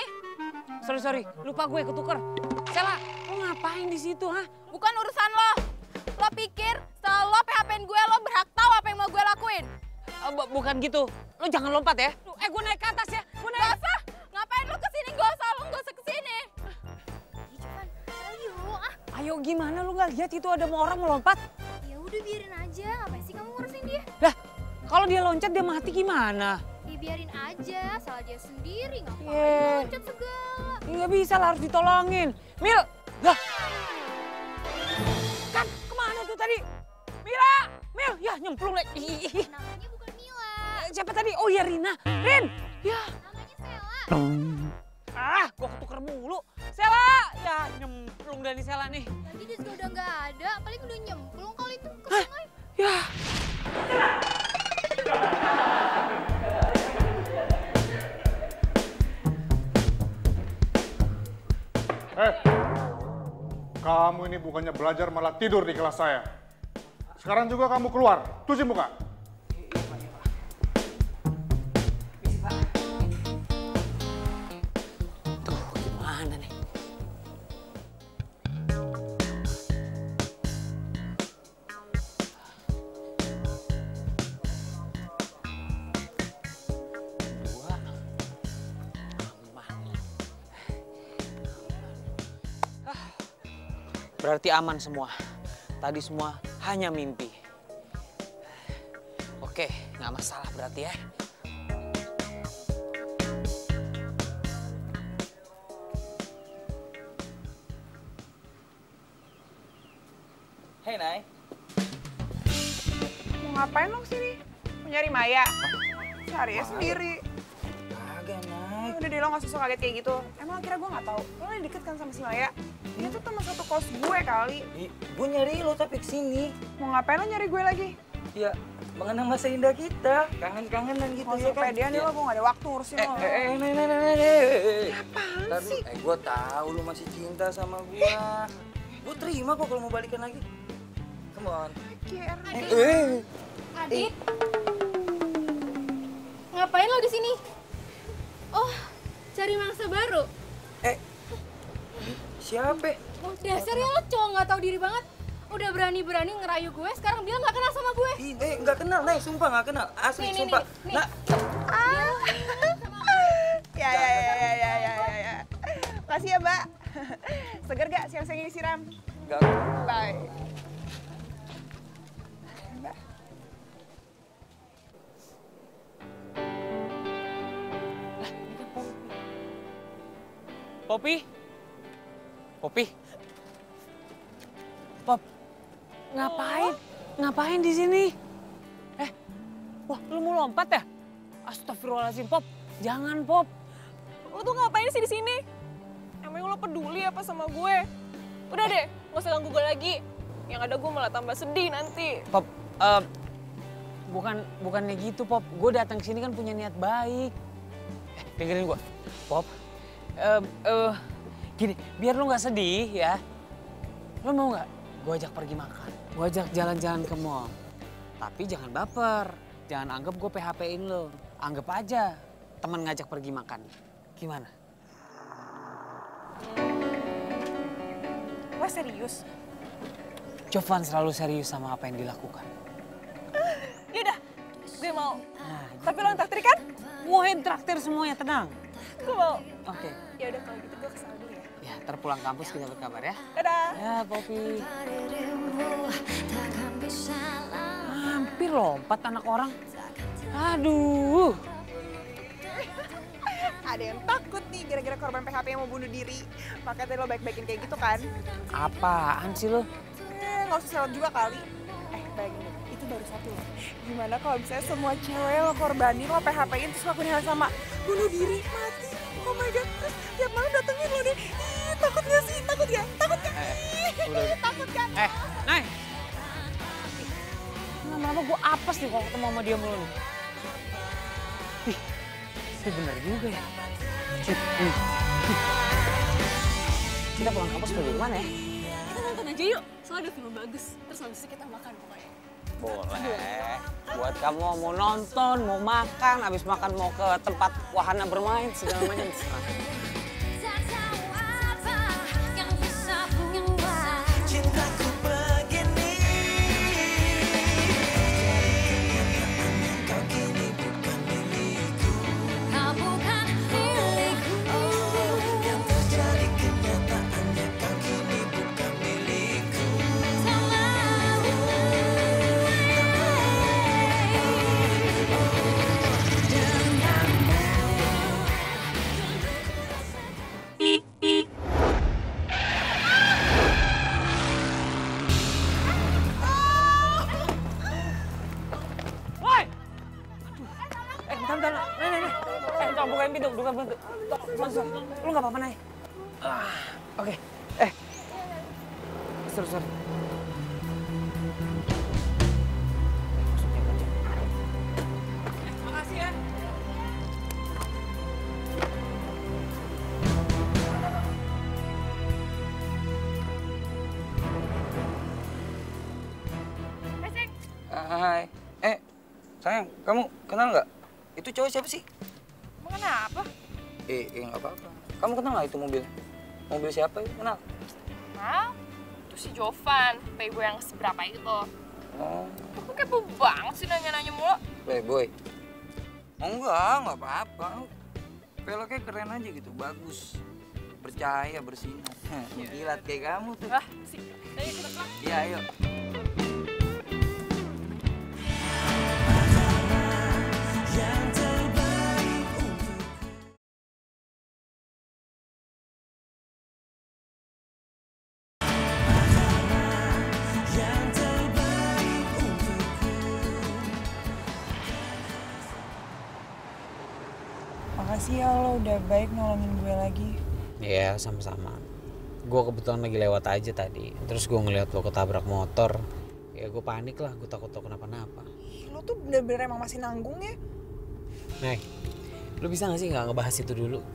Sorry, lupa gue ketuker. Sela, lo ngapain di situ, ha? Bukan urusan lo. Lo pikir setelah lo PHP-in gue, lo berhak tahu apa yang mau gue lakuin? Bukan gitu. Lo jangan lompat ya. Gue naik ke atas ya. Gak usah. Ngapain lo kesini? Gak usah, lo gak usah kesini. Ayo, Ayo gimana lo gak lihat itu ada orang melompat? Ya udah biarin aja. Ngapain sih kamu ngurusin dia? Lah, kalau dia loncat dia mati gimana? Ya biarin aja, salah dia sendiri. Ngapain Yeah. loncat segala? Nggak bisa lah, harus ditolongin. Mil, lah. Kan kemana tuh tadi? Mil, ya nyemplung lagi. Namanya bukan Mila. Siapa tadi? Oh ya Rina. Rin, ya. Namanya Sela. Gua ketuker mulu. Sela, ya nyemplung dari Sela nih. Tadi dia juga udah nggak ada, paling udah nyemplung kali itu ke sungai. Ya. Kamu ini bukannya belajar malah tidur di kelas saya. Sekarang juga kamu keluar, cuci muka. Tuh, gimana nih? Berarti aman semua. Tadi semua hanya mimpi. Oke, nggak masalah berarti ya. Hei, Nay. Mau ngapain lo kesini? Mau nyari Maya? Cari ya sendiri. Kagak, Nay. Udah deh, lo gak usah kaget kayak gitu. Emang akhirnya gue gak tahu. Lo lagi deket kan sama si Maya? Dia tuh teman satu kos gue kali. Gue nyari lo tapi kesini. Mau ngapain lo nyari gue lagi? Ya, mengenang masa indah kita. Kangen-kangenan gitu Gak ya usah kan. pedean nih lo, gue gak ada waktu ngurusin lo. Nay. Apaan sih? Gue tahu lu masih cinta sama gue. Gue terima kok kalau mau balikan lagi. Come on. Adit. Ngapain lo di sini? Oh, cari mangsa baru. Siapa? Dasarnya lo cowok nggak tahu diri banget. Udah berani-berani ngerayu gue, sekarang bilang nggak kenal sama gue. Nggak kenal, Nay. Sumpah nggak kenal. Asli, Nih, sumpah. nih. Nah, Ya. Makasih ya, Mbak. Seger gak siang-siang ini siram? nggak. Bye. Popi? Popi? Pop, ngapain? Ngapain di sini? Wah, lu mau lompat ya? Astagfirullahaladzim, Pop. Jangan, Pop. Lo tuh ngapain sih di sini? Emang lo peduli apa sama gue? Udah deh, gak usah ganggu gue lagi. Yang ada gue malah tambah sedih nanti. Pop, bukannya gitu, Pop. Gue datang ke sini kan punya niat baik. Dengerin gue. Pop, gini, biar lo nggak sedih ya. Lo mau nggak? Gue ajak pergi makan. Gue ajak jalan-jalan ke mall. Tapi jangan baper. Jangan anggap gue PHP-in lo. Anggap aja teman ngajak pergi makan. Gimana? Lo serius? Jovan selalu serius sama apa yang dilakukan. Yaudah, gue mau. Nah, Tapi lo yang traktir kan? gue yang traktir semuanya, tenang. Gue mau. Oke. Yaudah kalau gitu gue kesana dulu ya. Ya, ntar pulang kampus kita berkabar ya. Dadah. Ya, Popi. Hampir lompat anak orang. Aduh. Ada yang takut nih gara-gara korban PHP yang mau bunuh diri. Makanya tadi lo baik-baikin kayak gitu kan? Apaan sih lo? Nggak usah sewot juga kali. Bayangin deh, itu baru satu loh. Gimana kalau misalnya semua cewek lo korbanin, lo PHP-in terus lakuin hal sama. Bunuh diri, mati. Oh my God, terus tiap malam datengin lo deh. Ih, takut gak sih? Takut gak? Takut gak? Ih, takut kan? Nay. Lama-lama gue apes nih kalau ketemu sama dia mulu nih. Ih, itu bener juga ya. Kita pulang kampus pergi kemana ya? Kita nonton aja yuk. Soalnya ada film bagus. Terus habis itu kita makan pokoknya. Boleh. Buat kamu mau nonton, mau makan, habis makan mau ke tempat wahana bermain, segala macam. Bukain pintu, buka pintu. Masuk. Lu nggak apa-apa, Nay. Oke. Sorry. Makasih ya. Hai. Sayang, kamu kenal nggak? Itu cowok siapa sih? Emang kenapa? Nggak apa-apa. Kamu kenal nggak itu mobil? Mobil siapa? Kenal? Nah, itu si Jovan, playboy yang seberapa itu. Oh, Kamu kepo banget sih nanya-nanya mulu. playboy. Oh nggak apa-apa. Peloknya keren aja gitu, bagus. Bercahaya, bersinar. Kilat kayak kamu tuh. Wah, sih. Ayo kita pulang. Iya, ayo. Yang Makasih ya lo udah baik nolongin gue lagi. Iya, sama-sama. Gue kebetulan lagi lewat aja tadi. Terus gue ngeliat lo ketabrak motor. Ya gue panik lah, gue takut lo kenapa-napa. Lo tuh bener-bener emang masih nanggung ya. Nih, lo bisa gak sih gak ngebahas itu dulu?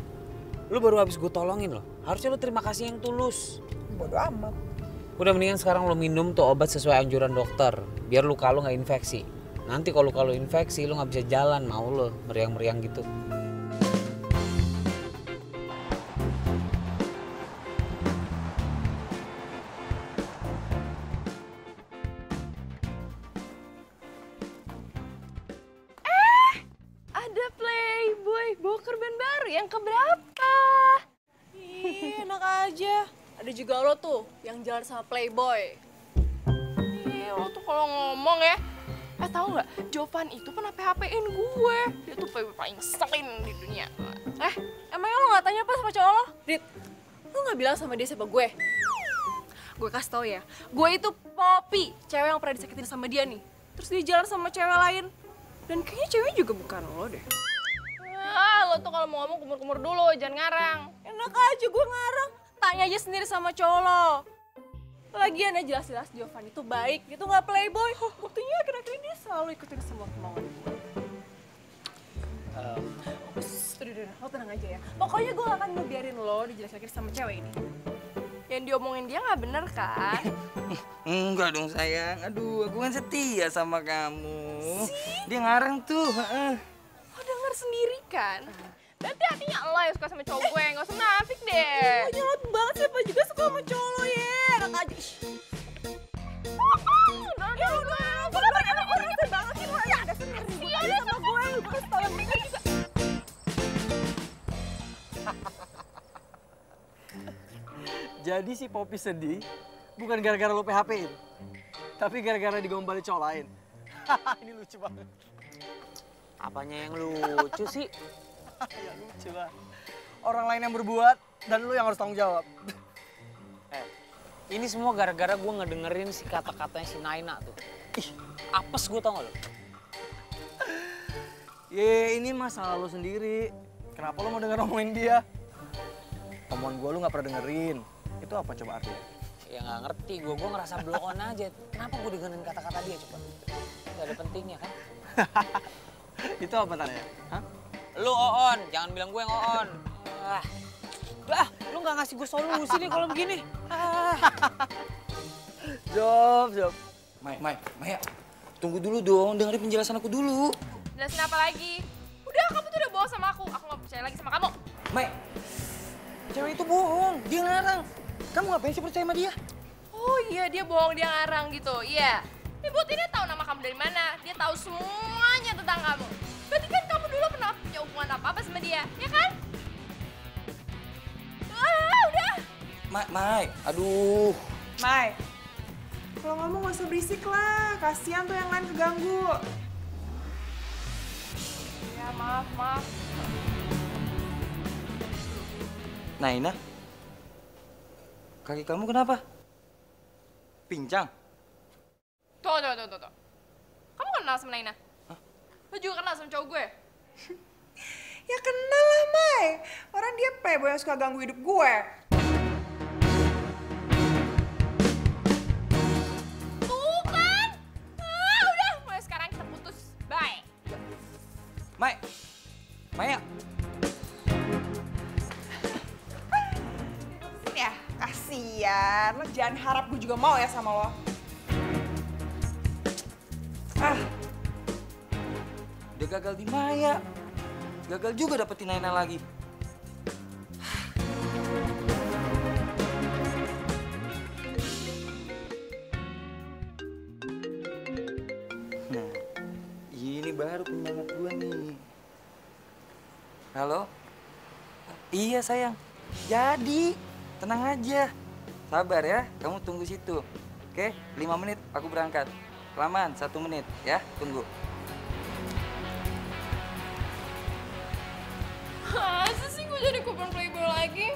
Lo baru habis gue tolongin lo. Harusnya lo terima kasih yang tulus. Bodo amat. Udah mendingan sekarang lo minum tuh obat sesuai anjuran dokter. Biar luka lo gak infeksi. Nanti kalau luka lo infeksi lo gak bisa jalan, mau lo meriang-meriang gitu. Ada Playboy, bawa kerban baru yang keberapa? Ih, enak aja. Ada juga lo tuh yang jalan sama Playboy. Ih, lo tuh kalau ngomong ya. Tahu nggak? Jovan itu pernah PHP-in gue. Dia tuh Playboy paling selin di dunia. Emangnya lo nggak tanya apa sama cowok lo? Dit, lo nggak bilang sama dia siapa gue? Gue kasih tau ya, gue itu Poppy, cewek yang pernah disakitin sama dia nih. Terus dia jalan sama cewek lain. Dan kayaknya ceweknya juga bukan lo deh. Lo tuh kalau mau ngomong kumur-kumur dulu, jangan ngarang. Enak aja gue ngarang. Tanya aja sendiri sama cowok lo. Lagian ya jelas-jelas Jovan itu baik, dia tuh nggak Playboy. Buktinya akhir-akhir ini dia selalu ikutin semua kemauan gue. Udah, lo tenang aja ya. Pokoknya gue gak akan ngebiarin lo dijelek-jelekin sama cewek ini. Yang diomongin dia nggak bener kan? Enggak dong sayang, aduh aku kan setia sama kamu. Dia ngarang tuh. Lo denger sendiri kan? Berarti hatinya lo yang suka sama cowok gue, gak usah nafik deh. Lo nyelot banget siapa juga suka sama cowok lo ya. Enak aja. Udah, orang banget sih lo. Ya, ada senang sama gue. Gue kasih tau yang bener juga. Jadi si Poppy sedih bukan gara-gara lo PHP-in, tapi gara-gara digombalin cowok lain. Ini lucu banget. Apanya yang lucu sih? Ya lucu lah. Orang lain yang berbuat dan lo yang harus tanggung jawab. Ini semua gara-gara gue ngedengerin si kata-katanya si Naina tuh. Ih, apes gue tau gak lo? Ini masalah lo sendiri. Kenapa lo mau denger ngomongin dia? Omongan gue lo gak pernah dengerin. Itu apa coba artinya? Ya gak ngerti, gue ngerasa blow on aja. Kenapa gue dengerin kata-kata dia coba? Gak ada pentingnya kan? Itu apa tanya? Hah? Lu on, jangan bilang gue yang on. Udah, lu gak ngasih gue solusi nih kalau begini. Job. Maya, tunggu dulu dong, dengerin penjelasan aku dulu. Jelasin apa lagi? Udah, kamu tuh udah bohong sama aku gak percaya lagi sama kamu. Maya, cewek itu bohong, dia ngarang. Kamu ngapain sih percaya sama dia? Oh iya, dia bohong, dia ngarang gitu, iya. Ini bukti dia tahu nama kamu dari mana, dia tahu semuanya tentang kamu. Berarti kan kamu dulu pernah punya hubungan apa-apa sama dia, ya kan? Udah. Mai, aduh. Mai, kalau ngomong gak usah berisik lah. Kasian tuh yang lain keganggu. Ya, maaf. Naina, kaki kamu kenapa? Pincang? Tuh. Kamu kenal sama Naina? Hah? Lo juga kenal sama cowok gue? Ya kenal lah, Mai. Orang dia playboy yang suka ganggu hidup gue. Tuh kan? Udah, mulai sekarang kita putus. Bye. Maya. Ya, kasian. Lo jangan harap gue juga mau ya sama lo. Udah gagal di Maya. Gagal juga dapetin Naina lagi. Nah, ini baru penyemangat gue nih. Halo? Iya sayang, jadi tenang aja. Sabar ya, kamu tunggu situ. Oke, 5 menit aku berangkat. Kelamaan, 1 menit ya, tunggu. Masa sih gue jadi kupon Playboy lagi?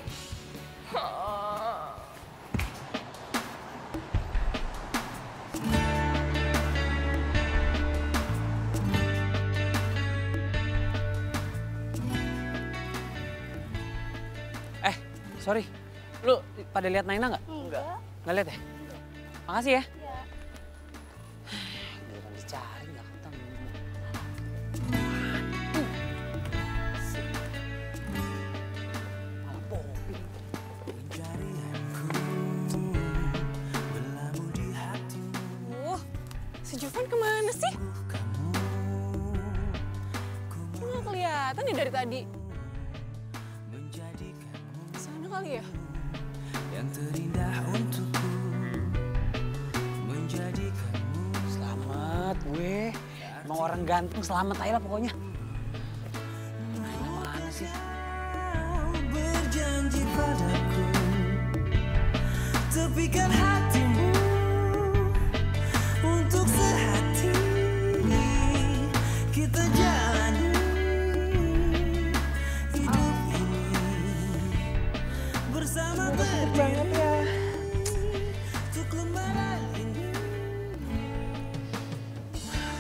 Sorry, lu pada lihat Naina nggak? Enggak. Nggak lihat ya? Makasih ya. Iya. Giliran dicari nggak ketemu. Malah Poppy. Si Jovan kemana sih? Kok nggak kelihatan ya dari tadi? Sana kali ya? Selamat gue. Emang orang ganteng selamat aja lah pokoknya. Naina mana sih? Berjanji padaku, tepikan hatimu untuk sehati kita jalani hidup ini bersama banget ya. untuk lembaran ini.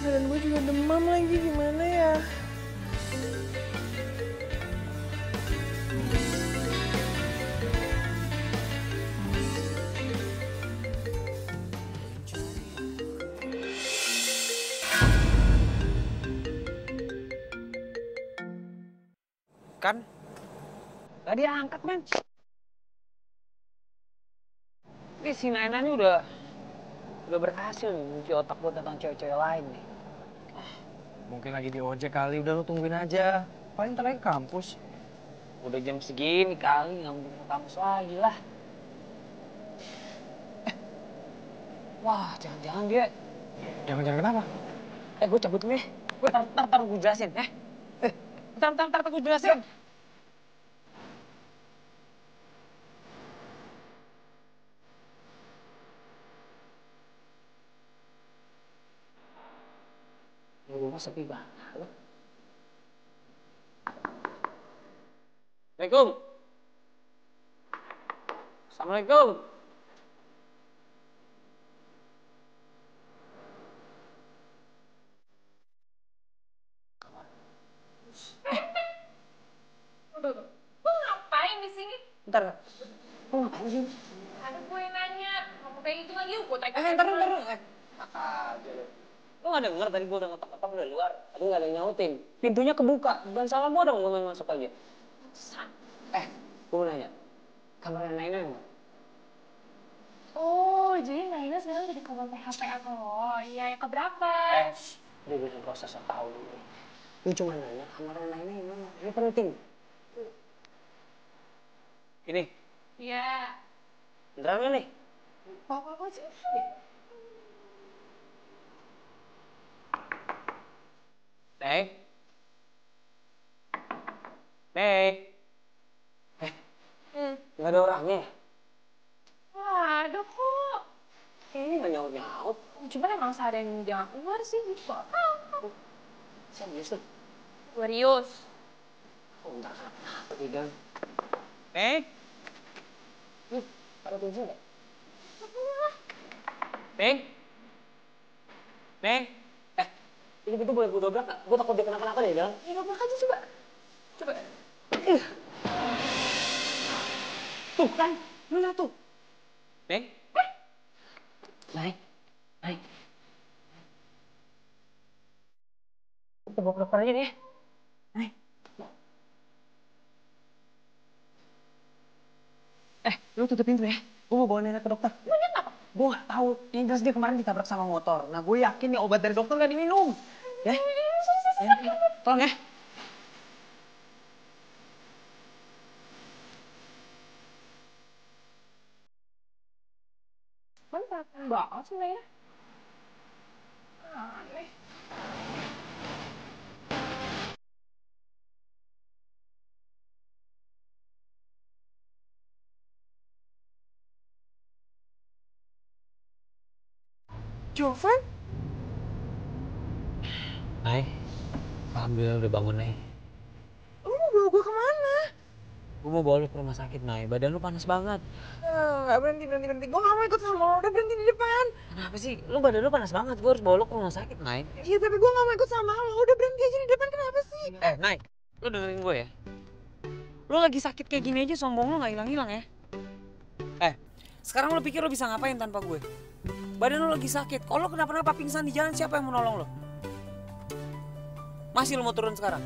Badan gue juga demam lagi, gimana ya? Kan? Gak diangkat, men. Ini si Naina ini udah berhasil nih cuci otak gue tentang cewek-cewek lain nih. Mungkin lagi di ojek kali, udah lu tungguin aja. Paling ntar lagi ke kampus. Udah jam segini kali, nggak mungkin ke kampus lagi lah. Wah, jangan-jangan dia... Jangan-jangan kenapa? Gue cabut dulu ya. Gue tar gue jelasin, ya. Ntar gue jelasin. Rumah sepi banget. Assalamualaikum. Assalamualaikum. Lu ngapain di sini? Bentar. Lu ngapain sih? Ada gue yang nanya. Ngomong kayak gitu lagi, gue tanya. Ntar. Lu gak denger tadi gue udah ngetok-ngetok dari luar. Tadi gak ada yang nyautin. Pintunya kebuka. Bukan salah gue dong gue masuk aja. Gue mau nanya. Kamarnya Naina nggak? Oh, jadi Naina sekarang jadi kabar PHP atau lo? Iya, yang keberapa? Udah gue gak usah tau dulu. Lu cuma nanya kamarnya Naina yang mana. Ini penting. Ini. Iya. Beneran gak nih? Apa sih? Nek. Nggak ada orangnya. Wah, ada kok. Ini nggak nyaut-nyaut. Cuma emang seharian jangan keluar sih gitu. Serius tuh. Serius. Oh, bentar kenapa tigang. Nek. Ada kunci nggak? Nek. Ini pintu boleh gue dobrak nggak? Gue takut dia kenapa-napa deh, Bang. Ya, dobrak aja coba. Coba. Tuh kan, lu lihat tuh. Nek. Kita bawa ke dokter aja nih. Lu tutup pintu ya. Gue mau bawa Naina ke dokter. Kenapa? Gue gak tahu. Yang jelas dia kemarin ditabrak sama motor. Nah gue yakin nih obat dari dokter gak diminum. Ya? Tolong ya. Mantap banget sih Naina. Aneh. Jovan? Nay, alhamdulillah udah bangun, Nay. Lu mau bawa gue kemana? Gue mau bawa lu ke rumah sakit, Nay. Badan lu panas banget. Gak berhenti. Gue gak mau ikut sama lo, udah berhenti di depan. Kenapa sih? Lu badan lu panas banget. Gue harus bawa lu ke rumah sakit, Nay. Iya, tapi gue gak mau ikut sama lo, udah berhenti aja di depan, kenapa sih? Nay, lu dengerin gue ya. Lo lagi sakit kayak gini aja sombong lo gak hilang-hilang ya? Sekarang lo pikir lo bisa ngapain tanpa gue? Badan lo lagi sakit, kalau lo kenapa-napa pingsan di jalan siapa yang mau nolong lo? Masih lo mau turun sekarang?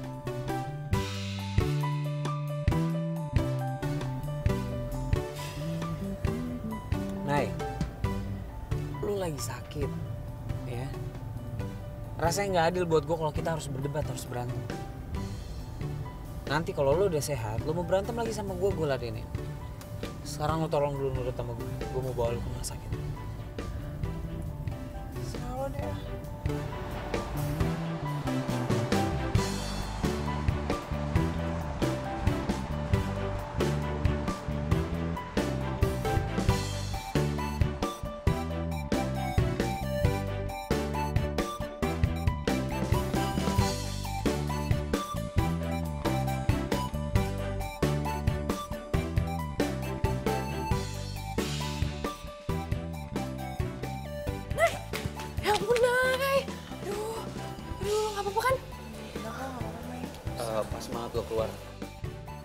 Nay, lo lagi sakit, ya? Rasanya nggak adil buat gue kalau kita harus berdebat, harus berantem. Nanti kalau lo udah sehat, lo mau berantem lagi sama gue ladenin. Sekarang lo tolong dulu nurut sama gue mau bawa lo ke rumah sakit. Salah deh. Ya ampun, Nay. Aduh, gak apa-apa kan? Pas banget gue keluar.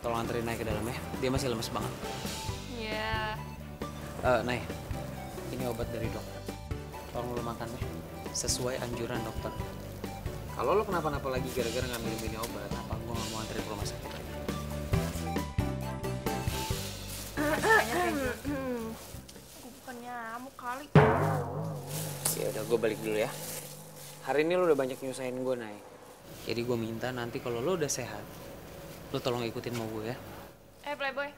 Tolong anterin Nay ke dalam ya. Dia masih lemes banget. Iya. Nay, ini obat dari dokter. Tolong lo makan ya. Sesuai anjuran dokter. Kalau lo kenapa-napa lagi gara-gara ngambil ini obat, apa gue gak mau anterin ke rumah sakit lagi? Gue bukan nyamuk kali. Ya udah, gue balik dulu ya. Hari ini lo udah banyak nyusahin gue, Nay. Jadi gue minta nanti kalau lo udah sehat, lo tolong ikutin mau gue ya. Playboy,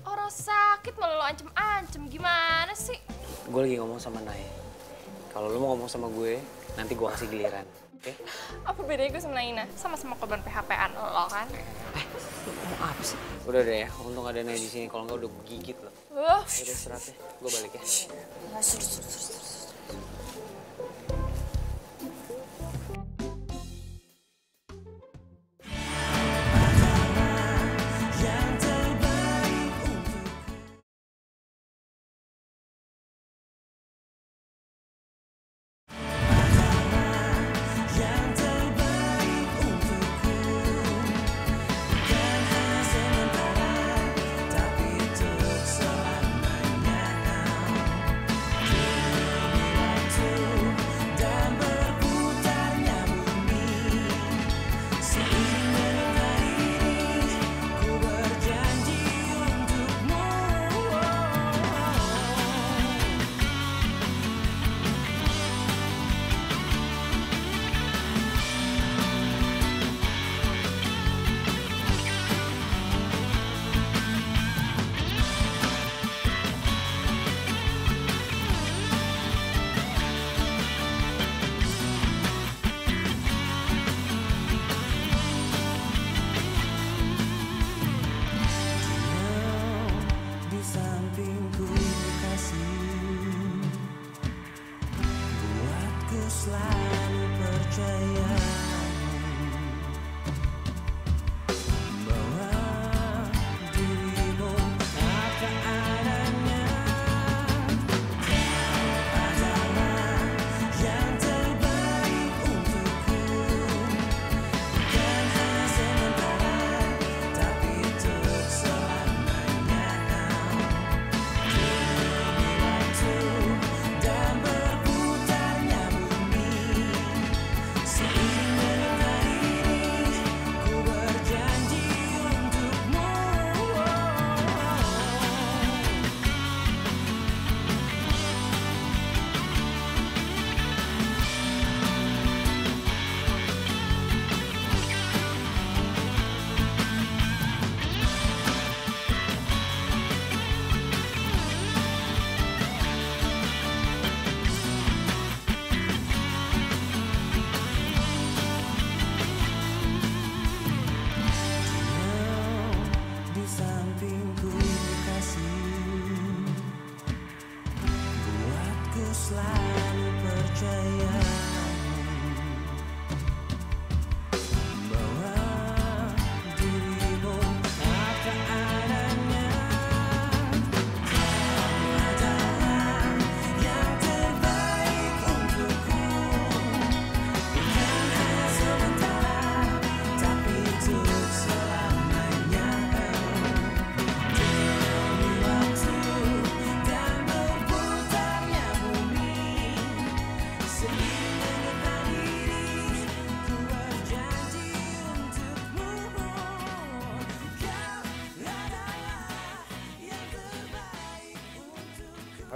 orang sakit malah lo ancem-ancem, gimana sih? Gue lagi ngomong sama Nay. Kalau lo mau ngomong sama gue, nanti gue kasih giliran, oke? Apa bedanya gue sama Naina? Sama-sama korban PHP-an lo kan? Lo ngomong apa sih? Udah deh ya, untung ada Nay di sini. Kalau nggak udah gue gigit lo. Udah Istirahat ya, gue balik ya. Di sampingku kasih, buatku selalu percaya bahwa dirimu apa adanya. Kau adalah yang terbaik untukku, bukan hanya sementara, tapi untuk selamanya. Dan berputarnya bumi seiring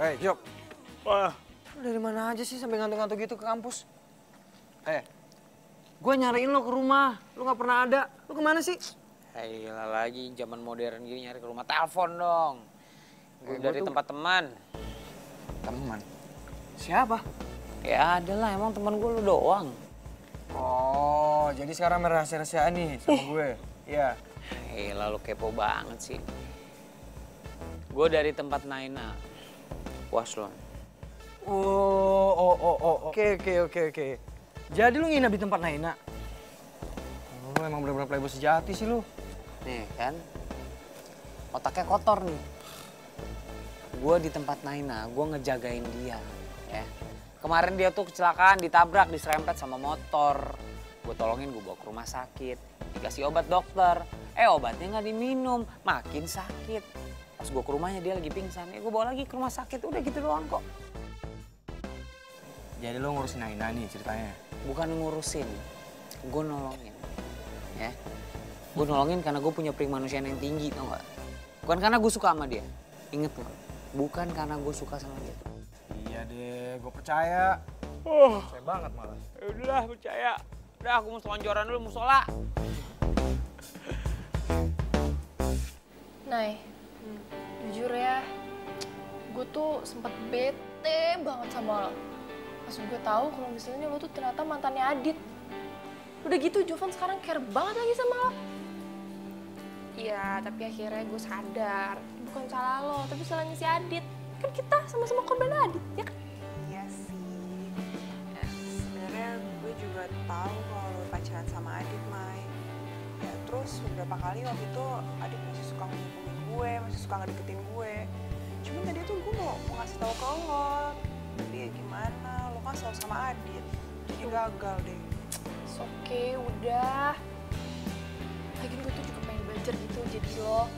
Hei, Job. Wah, Lu dari mana aja sih sampai ngantuk-ngantuk gitu ke kampus? Gue nyariin lo ke rumah, lu nggak pernah ada. Lu kemana sih? Lah lagi zaman modern gini nyari ke rumah, telepon dong. Gue dari tempat teman. Teman? Siapa? Ya ada lah, emang teman gue lu doang. Oh, jadi sekarang merahasia-rahasiaan nih sama gue. Iya. Lah lu kepo banget sih. Gue dari tempat Naina. Puas lo. Oke. Jadi lu nginep di tempat Naina? Lu emang bener-bener playboy sejati sih lu. Nih kan, otaknya kotor nih. Gue di tempat Naina, gue ngejagain dia. Ya. Kemarin dia tuh kecelakaan, ditabrak, diserempet sama motor. Gue tolongin, gue bawa ke rumah sakit. Dikasih obat dokter. Obatnya nggak diminum, makin sakit. Pas gue ke rumahnya dia lagi pingsan. Gue bawa lagi ke rumah sakit, udah gitu doang kok. Jadi lu ngurusin Naina nih ceritanya? Bukan ngurusin, gue nolongin. Ya, gue nolongin karena gue punya peri manusiaan yang tinggi, tau gak? Bukan karena gue suka sama dia. Inget lo, bukan karena gue suka sama dia. Iya deh, gue percaya. Percaya banget malah. Udah percaya. Udah aku mau selonjoran dulu, musola. Nay, jujur ya, gue tuh sempet bete banget sama lo. Pas gue tahu kalau misalnya lo tuh ternyata mantannya Adit. Udah gitu Jovan sekarang care banget lagi sama lo. Iya, tapi akhirnya gue sadar, bukan salah lo, tapi salahnya si Adit. Kan kita sama-sama korban Adit, ya kan? Iya sih. Sebenarnya gue juga tahu kalau lo pacaran sama Adit, Mai. Ya terus beberapa kali waktu itu Adit masih suka menghubungi gue, masih suka ngedeketin gue. Cuman tadi tuh gue mau ngasih tahu ke lo. Tapi ya gimana, lo kan selalu sama Adit. Jadi gagal deh. Oke, udah. Lagian gue tuh juga pengen belajar gitu, jadi lo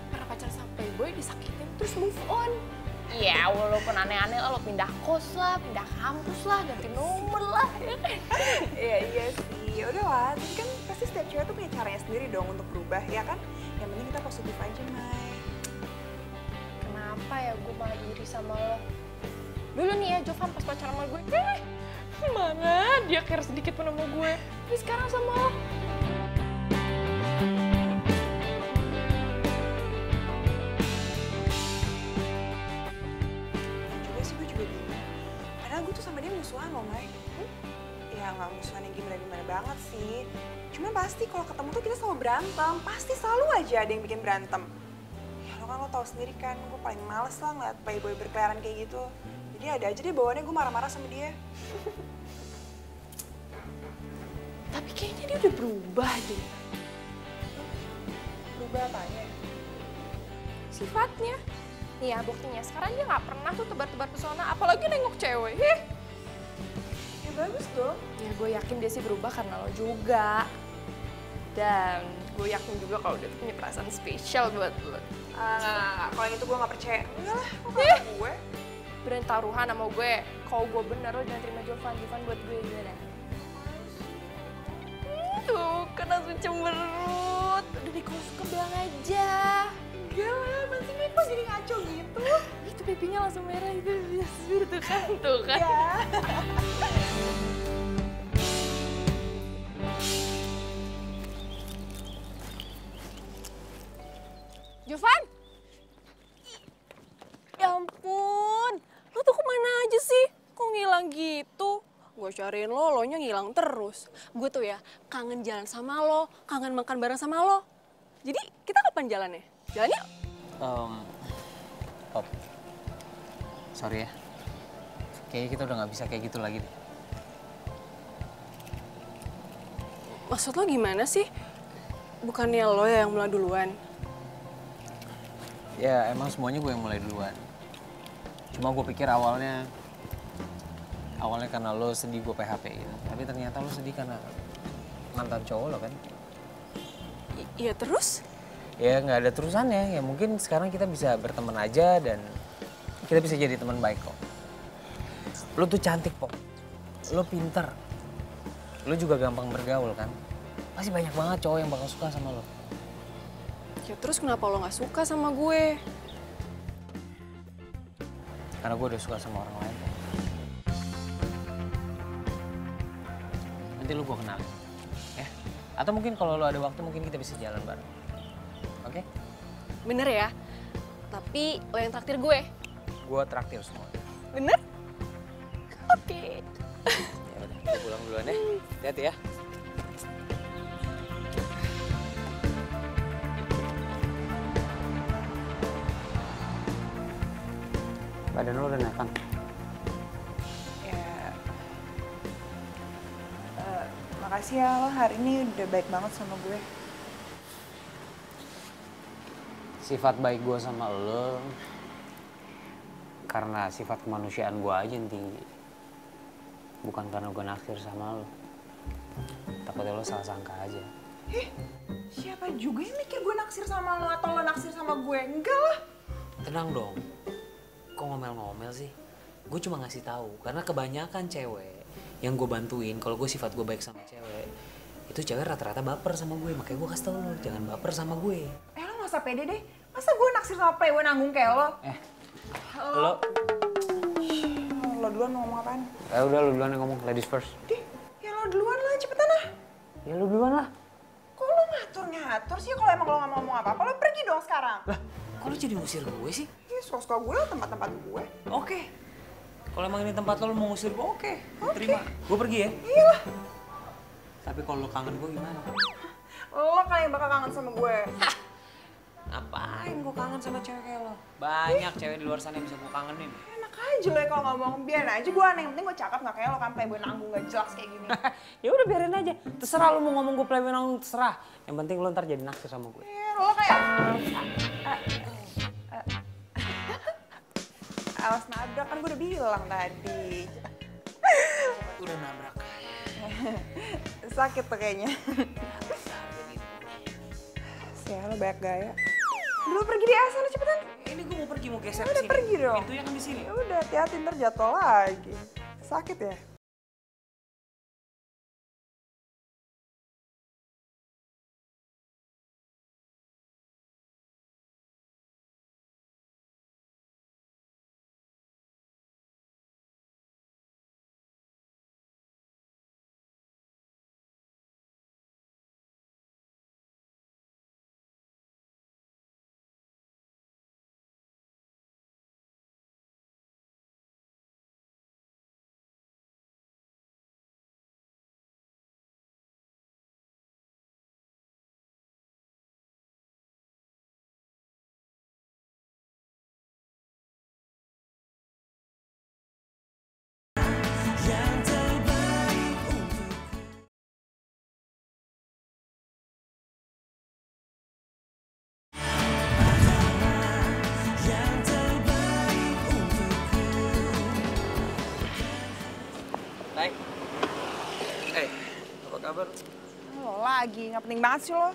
pernah pacaran sama playboy, disakitin, terus move on. Iya, walaupun aneh-aneh lo pindah kos lah, pindah kampus lah, ganti nomor lah, ya kan? Iya sih, ya udahlah. Tapi kan pasti setiap cewek tuh punya caranya sendiri dong untuk berubah, ya kan? Yang penting kita positif aja, Mai. Kenapa ya gue malah iri sama lo? Dulu nih ya, Jovan pas pacaran sama gue, mana dia care sedikit pun sama gue. Tapi sekarang sama lo. Gue juga bingung. Padahal gue tuh sama dia musuhan loh, Mai. Ya nggak musuhan yang gimana-gimana banget sih. Cuma pasti kalau ketemu tuh kita selalu berantem. Pasti selalu aja ada yang bikin berantem. Ya lo tau sendiri kan, gue paling males lah ngeliat playboy berkeliaran kayak gitu. Jadi ada aja deh bawaannya gue marah-marah sama dia. Tapi kayaknya dia udah berubah deh. Berubah apanya? Sifatnya. Nih ya buktinya, sekarang dia nggak pernah tuh tebar-tebar pesona, apalagi nengok cewek. Ya bagus dong. Ya gue yakin dia sih berubah karena lo juga. Dan gue yakin juga kalau dia tuh punya perasaan spesial buat lo. Kalau yang itu gue nggak percaya. Enggak lah, kok kata gue? Berani taruhan sama gue, kalau gue bener lo jangan terima Jovan buat gue gimana? Tuh, kan langsung cemberut. Udah deh, kalau suka bilang aja. Enggak lah, masih kok jadi ngaco gitu. Itu pipinya langsung merah itu, tuh kan, tuh kan. Ya. Jovan! Ya ampun, lo tuh kemana aja sih? Kok ngilang gitu? Gue cariin lo nya ngilang terus. Gue tuh ya kangen jalan sama lo, kangen makan bareng sama lo. Jadi kita kapan jalannya? Jalan yuk? Pop, sorry ya. Kayaknya kita udah gak bisa kayak gitu lagi deh. Maksud lo gimana sih? Bukannya lo yang mulai duluan? Ya emang semuanya gue yang mulai duluan. Cuma gue pikir awalnya karena lo sedih gue PHP-in. Tapi ternyata lo sedih karena mantan cowok lo kan. Iya terus? Ya nggak ada terusannya. Ya mungkin sekarang kita bisa berteman aja dan kita bisa jadi teman baik kok. Lo tuh cantik, Pop. Lo pinter. Lo juga gampang bergaul kan. Pasti banyak banget cowok yang bakal suka sama lo. Ya terus kenapa lo gak suka sama gue? Karena gue udah suka sama orang lain. Nanti lu gue kenalin, ya? Atau mungkin kalau lu ada waktu mungkin kita bisa jalan bareng. Oke? Bener ya? Tapi lo yang traktir gue. Gue traktir semua. Bener? Oke. Ya udah, kita pulang duluan ya. Hati-hati ya. Badan lu udah naik kan? Ya, makasih ya lo hari ini udah baik banget sama gue. Sifat baik gue sama lo karena sifat kemanusiaan gue aja yang tinggi. Bukan karena gue naksir sama lo. Takutnya lo salah sangka aja. Siapa juga yang mikir gue naksir sama lo atau lo naksir sama gue? Enggak lah. Tenang dong. Kok ngomel-ngomel sih? Gue cuma ngasih tahu karena kebanyakan cewek yang gue bantuin kalau gue sifat gue baik sama cewek itu cewek rata-rata baper sama gue, makanya gue kasih tau lo jangan baper sama gue. Lo gak usah pede deh. Masa gue naksir sama playboy nanggung kayak lo? Lo Lo duluan mau ngomong apaan? udah lo duluan yang ngomong, ladies first. Ya lo duluan lah, cepetan lah. Ya lo duluan lah. Kok lo ngatur-ngatur sih? Kalau emang lo gak mau ngomong apa-apa, lo pergi dong sekarang. Lah, kok lo jadi ngusir gue sih? Ya suka-suka gue lah tempat-tempat gue. Oke. Kalau emang ini tempat lo mau ngusir gue, oke. Terima. Gue pergi ya? Iya lah. Tapi kalau lo kangen gue gimana? Lo kali yang bakal kangen sama gue. Ngapain gue kangen sama cewek kayak lo? Banyak cewek di luar sana yang bisa gue kangenin. Enak aja lo ya kalau ngomong. Biarin aja gue aneh. Yang penting gue cakep gak kayak lo kan playboy nanggung gak jelas kayak gini. Ya udah biarin aja. Terserah lo mau ngomong gue playboy nanggung, terserah. Yang penting lo ntar jadi naksir sama gue. Iya, lo kayak... Awas nabrak, kan gue udah bilang tadi. Udah nabrak. Sakit tuh kayaknya. Sial, lo banyak gaya. Lu pergi di sana cepetan. Ini gue mau pergi, mau geser Udah ke sini. pergi dong. Pintunya kan di sini. Ya udah, hati-hati ntar jatuh lagi. Sakit ya? Yang terbaik untukku. Yang terbaik untukku. Naik. Apa kabar? Lo lagi, gak penting banget sih lo.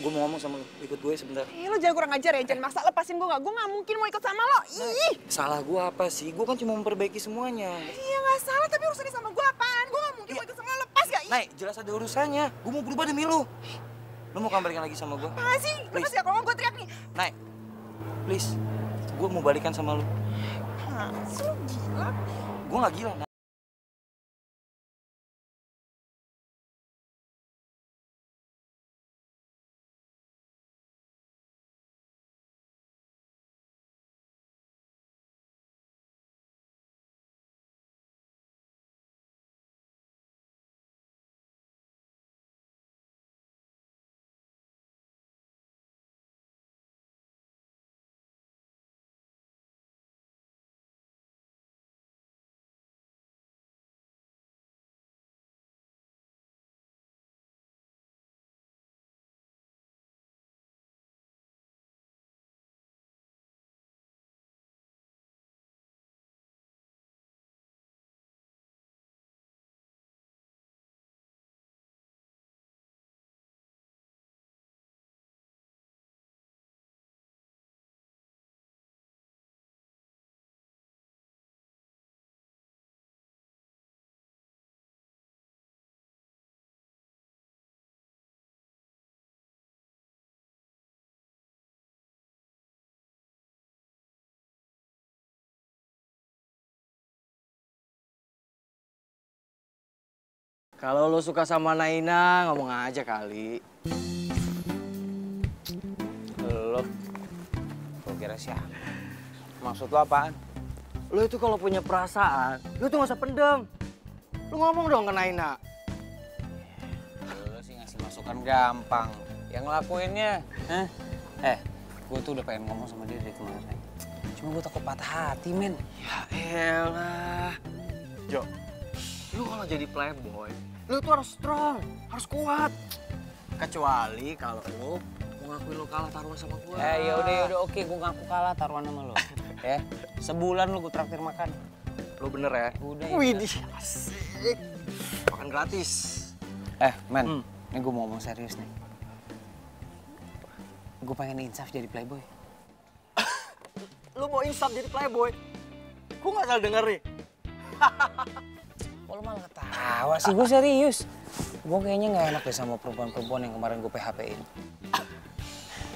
Gue mau ngomong sama lu, ikut gue sebentar. Lo jangan kurang ajar ya, jangan maksa lepasin gue gak. Gue gak mungkin mau ikut sama lo. Ih. Salah gue apa sih? Gue kan cuma memperbaiki semuanya. Iya gak salah, tapi urusannya sama gue apaan? Gue gak mungkin mau ikut sama lo, lepas gak? Naik, jelas ada urusannya. Gue mau berubah demi lu. Lu mau balikan lagi sama gue? Apa sih? Lepas ya, kalau gue teriak nih. Naik, please. Gue mau balikan sama lu. Sih lo gila. Gue gak gila, Naik. Kalau lo suka sama Naina, ngomong aja kali. Lo kira siapa? Maksud lo apaan? Lo itu kalau punya perasaan, lo tuh gak usah pendem. Lo ngomong dong ke Naina. Lo sih ngasih masukan gampang. Yang ngelakuinnya, gue tuh udah pengen ngomong sama dia dari kemarin. Cuma gue takut patah hati, men. Ya elah. Jo, lo kalau jadi playboy, lo tuh harus strong, harus kuat. Kecuali kalau lo mau ngakuin lo kalah taruhan sama gue. Yaudah, oke, gue ngaku kalah taruhan sama lo. Ya, sebulan lo gue traktir makan. Lo bener ya? Udah ya. Widih, asik. Makan gratis. Men, ini gue mau ngomong serius nih. Gue pengen insaf jadi playboy. Lo mau insaf jadi playboy? Gue gak salah denger nih. Kok lo malah ketawa sih? Gue serius. Gue kayaknya gak enak deh sama perempuan-perempuan yang kemarin gue PHP-in.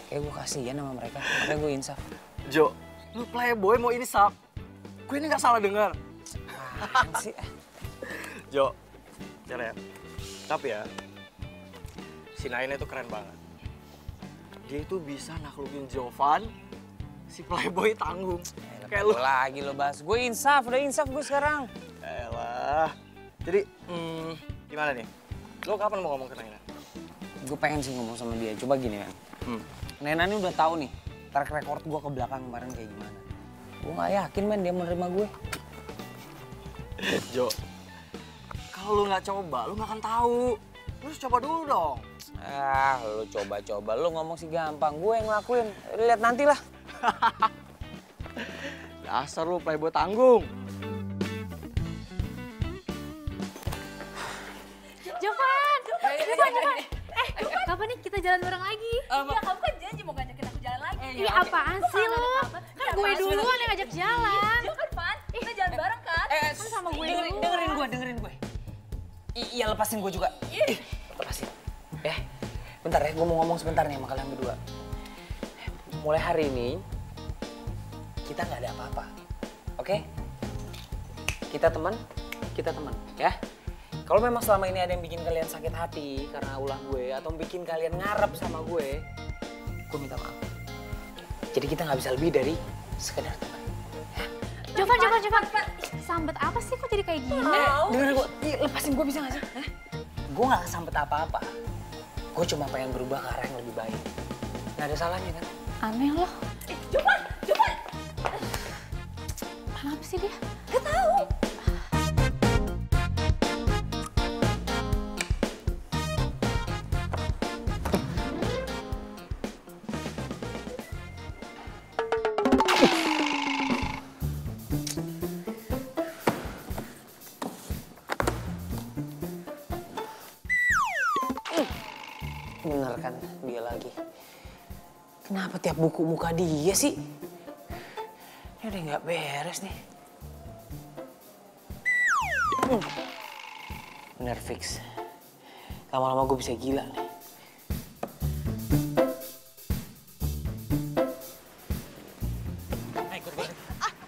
Kayak gue kasihan sama mereka, makanya gue insaf. Jo, lu playboy mau insaf? Gue ini gak salah denger. Apaan sih? Jo, ya. Tapi ya, si Naina itu keren banget. Dia itu bisa naklukin Jovan, si playboy tanggung. Kayak lu. Lagi lo bahas. Gue insaf, udah insaf gue sekarang. Elah. Jadi, gimana nih? Lo kapan mau ngomong ke Naina? Gue pengen sih ngomong sama dia. Coba gini, men. Naina ini udah tahu nih, track record gue ke belakang kemarin kayak gimana. Gue gak yakin, men, dia menerima gue. Jo, kalau lu gak coba, lu gak akan tahu. Lu harus coba dulu dong. Lu coba-coba. Lu ngomong sih gampang. Gue yang ngelakuin. Lihat nanti lah. Dasar lu playboy tanggung. Jovan! Kapan nih kita jalan bareng lagi? Iya, kamu kan janji mau ngajakin aku jalan lagi. Ini apaan sih lo? Kan gue duluan yang ngajak jalan. Iya kan, Van? Kita jalan bareng kan? Kan sama gue dulu. Dengerin gue. Iya, lepasin gue juga. Lepasin. Ya, bentar ya. Gue mau ngomong sebentar nih sama kalian berdua. Mulai hari ini, kita nggak ada apa-apa. Oke? Kita teman, ya. Kalau memang selama ini ada yang bikin kalian sakit hati karena ulah gue atau bikin kalian ngarep sama gue minta maaf. Jadi kita nggak bisa lebih dari sekedar teman. Jovan. Sambet apa sih kok jadi kayak gini? Dengerin gue, lepasin gue bisa nggak sih? Gue nggak kesambet apa-apa. Gue cuma pengen berubah ke arah yang lebih baik. Nggak ada salahnya kan? Aneh loh. Jovan! Kenapa sih dia? Gak tahu. Bener kan dia lagi. Kenapa tiap buku muka dia sih? Ini udah nggak beres nih. Bener fix. Lama-lama gue bisa gila nih.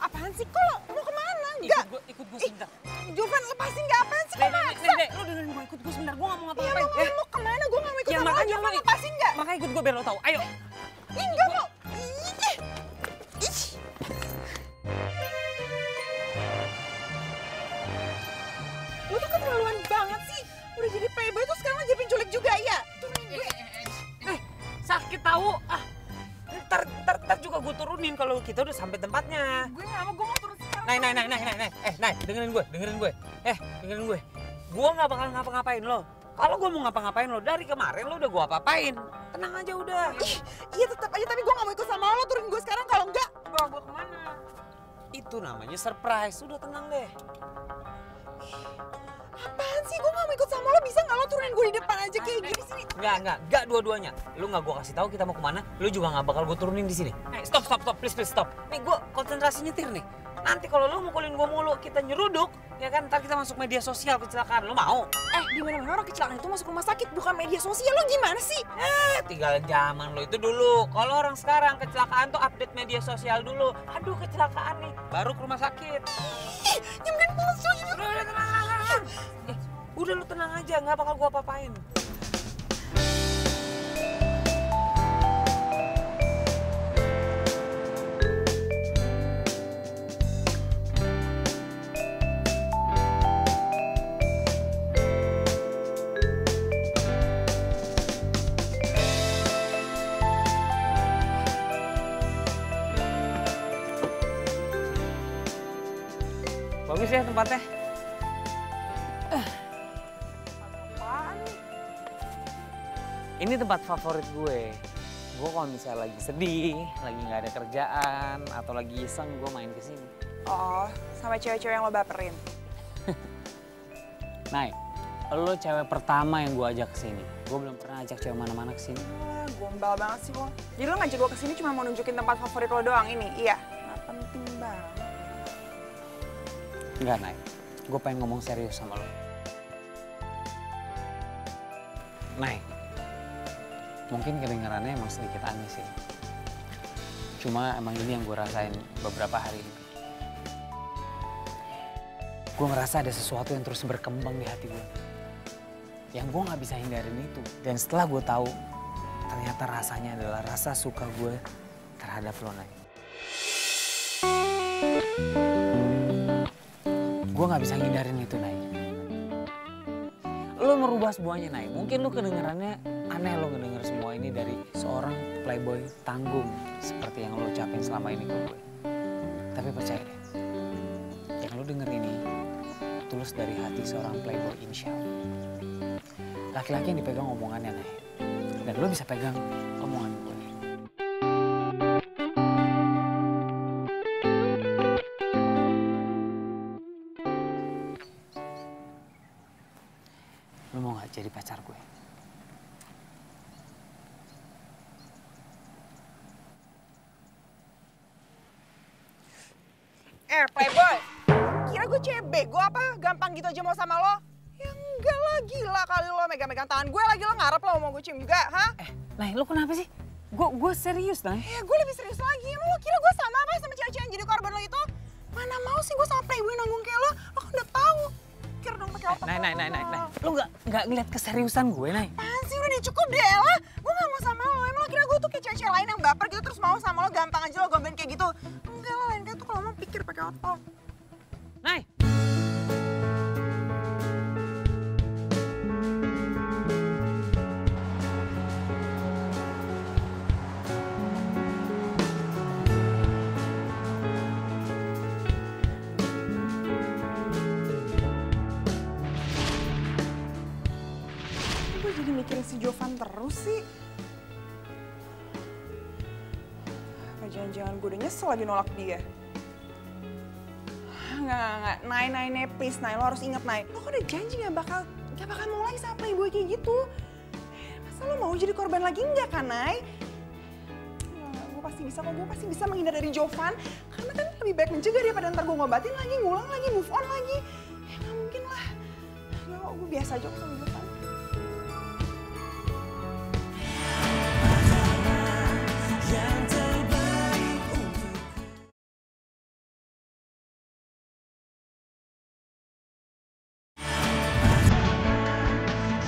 Apaan sih? Kok lo mau kemana? Enggak. Ikut gue sebentar. Jovan, lepasin nggak? Apaan sih? Kok maksa? Nek, lo dengerin gue, ikut gue sebentar. Gue nggak mau Iya, ngapa-ngapain. lo mau kemana? Gue nggak mau ikut Ya, sama lo. makanya Jovan, lo- lepasin nggak? Makanya ikut gue biar lo tahu. Ayo. Enggak mau. Ih. Lo tuh keterlaluan banget sih. Udah jadi playboy tuh sekarang jadi penculik juga ya. Turunin gue. Sakit tahu. Ntar juga gue turunin kalau kita udah sampai tempatnya. Gue nggak mau, gue mau turun sekarang. Nay, dengerin gue. Dengerin gue. Gue nggak bakal ngapa-ngapain lo. Kalau gue mau ngapa-ngapain lo, dari kemarin lo udah gue apa-apain. Tenang aja udah. Iya tetap aja, tapi gue nggak mau ikut sama lo. Turunin gue sekarang, kalau enggak bawa gue kemana? Itu namanya surprise. Udah tenang deh. Apaan sih? Gue nggak mau ikut sama lo. Bisa nggak lo turunin gue di depan aja kayak gini sini? Enggak dua-duanya. Lu nggak gue kasih tahu kita mau kemana, lu juga nggak bakal gue turunin di sini. Stop, please stop. Nih gue konsentrasi nyetir nih. Nanti kalau lu mukulin gue mulu, kita nyeruduk, ya kan? Ntar kita masuk media sosial kecelakaan. Lu mau? Di mana-mana orang kecelakaan itu masuk rumah sakit, bukan media sosial. Lo gimana sih? Tinggal zaman lo itu dulu. Kalau orang sekarang kecelakaan tuh update media sosial dulu. Aduh kecelakaan nih, baru ke rumah sakit. Jangan palsu. Udah tenang. Udah lu tenang. tenang aja, nggak bakal gue apa-apain. Bagus ya tempatnya. Apaan nih? Ini tempat favorit gue. Gue kalau misalnya lagi sedih, lagi nggak ada kerjaan, atau lagi iseng, gue main ke sini. Oh, sama cewek-cewek yang lo baperin. Nay, lo cewek pertama yang gue ajak ke sini. Gue belum pernah ajak cewek mana-mana ke sini. Wah, gombal banget sih lo. Jadi lo ngajak gue kesini cuma mau nunjukin tempat favorit lo doang ini? Iya? Nah, penting banget. Enggak, Nay. Gue pengen ngomong serius sama lo. Nay, mungkin kedengarannya emang sedikit aneh sih. Cuma emang ini yang gue rasain beberapa hari ini. Gue ngerasa ada sesuatu yang terus berkembang di hati gue. Yang gue gak bisa hindarin itu. Dan setelah gue tahu, ternyata rasanya adalah rasa suka gue terhadap lo, Nay. Gue gak bisa hindarin itu, Nay. Lo merubah semuanya, Nay. Mungkin lo kedengarannya aneh lo ngedenger semua ini dari seorang playboy tanggung seperti yang lo ucapin selama ini ke gue. Tapi percaya deh, yang lo denger ini tulus dari hati seorang playboy insya Allah. Laki-laki yang dipegang omongannya, Nay. Dan lo bisa pegang omongan gue. Lo mau gak jadi pacar gue? Playboy, kira gue cewek bego apa? Gampang gitu aja mau sama lo? Ya enggak lah, gila kali lo megang-megang tangan gue lagi, lo ngarep lo mau gue cium juga, ha? Nay, lo kenapa sih? Gue serius, Nay. Gue lebih serius lagi. Lo kira gue sama apa sama cewek-cewek yang jadi korban lo itu? Mana mau sih gue sama playboy nanggung kayak lo kan udah tahu. Kira dong pakai otak. Nay. Lo nggak ngeliat keseriusan gue, Nay. Apaan sih, udah cukup deh lah. Gue gak mau sama lo. Emang lo kira gue tuh kayak cewek-cewek lain yang baper gitu terus mau sama lo gampang aja lo gombalin kayak gitu? Enggak lah, lain kayak tuh kalau mau pikir pakai otak. Nay. Gue jadi mikirin si Jovan terus sih. Apa jangan-jangan gue udah nyesel lagi nolak dia? Enggak. Nay, please, Nay. Lo harus inget, Nay. Lo kan udah janji gak bakal mulai sama playboy kayak gitu. Masa lo mau jadi korban lagi enggak kan, Nay? Gue pasti bisa kok. Gue pasti bisa menghindar dari Jovan. Karena kan lebih baik mencegah daripada ntar gue ngobatin lagi, ngulang lagi, move on lagi. Ya gak mungkin lah. Gak kok, gue biasa aja kok sama Jovan. Yang terbaik untuk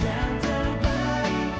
yang terbaik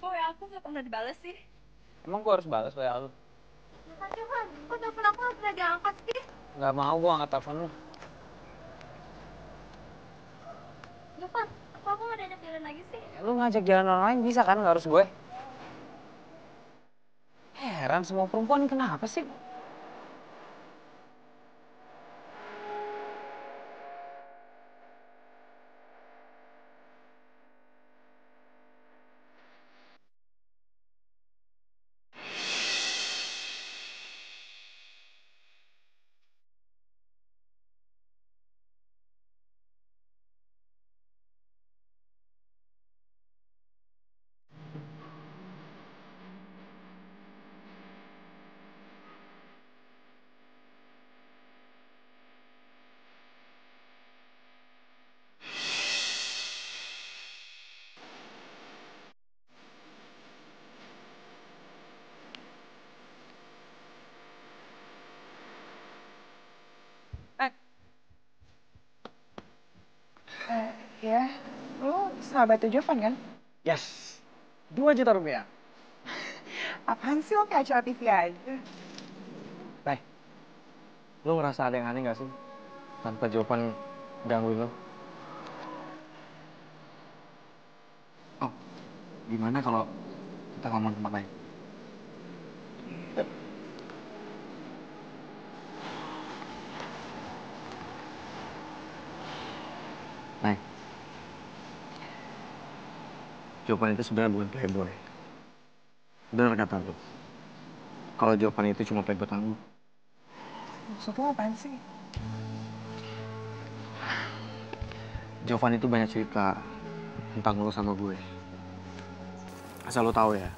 Boy, aku gak pernah dibales sih. Emang gue harus balas WA lu? Makanya kan, kok telepon aku gak pernah diangkat sih? Gak mau gue angkat telepon lu. Jovan, kok aku gak diajak jalan lagi sih? Ya, lu ngajak jalan orang lain bisa kan, gak harus gue. Heran semua perempuan kenapa sih? sahabatnya Jovan kan? Yes, 2 juta rupiah. Apaan sih lo kayak acara TV aja? Nay, lo ngerasa ada yang aneh gak sih? Tanpa Jovan gangguin lo. Oh, gimana kalau kita ngomong tempat lain? Nay, Jovan itu sebenarnya bukan playboy. Bener kata lo. Kalau Jovan itu cuma playboy tangguh. Maksud lo apaan sih? Jovan itu banyak cerita tentang lo sama gue. Asal lo tahu ya,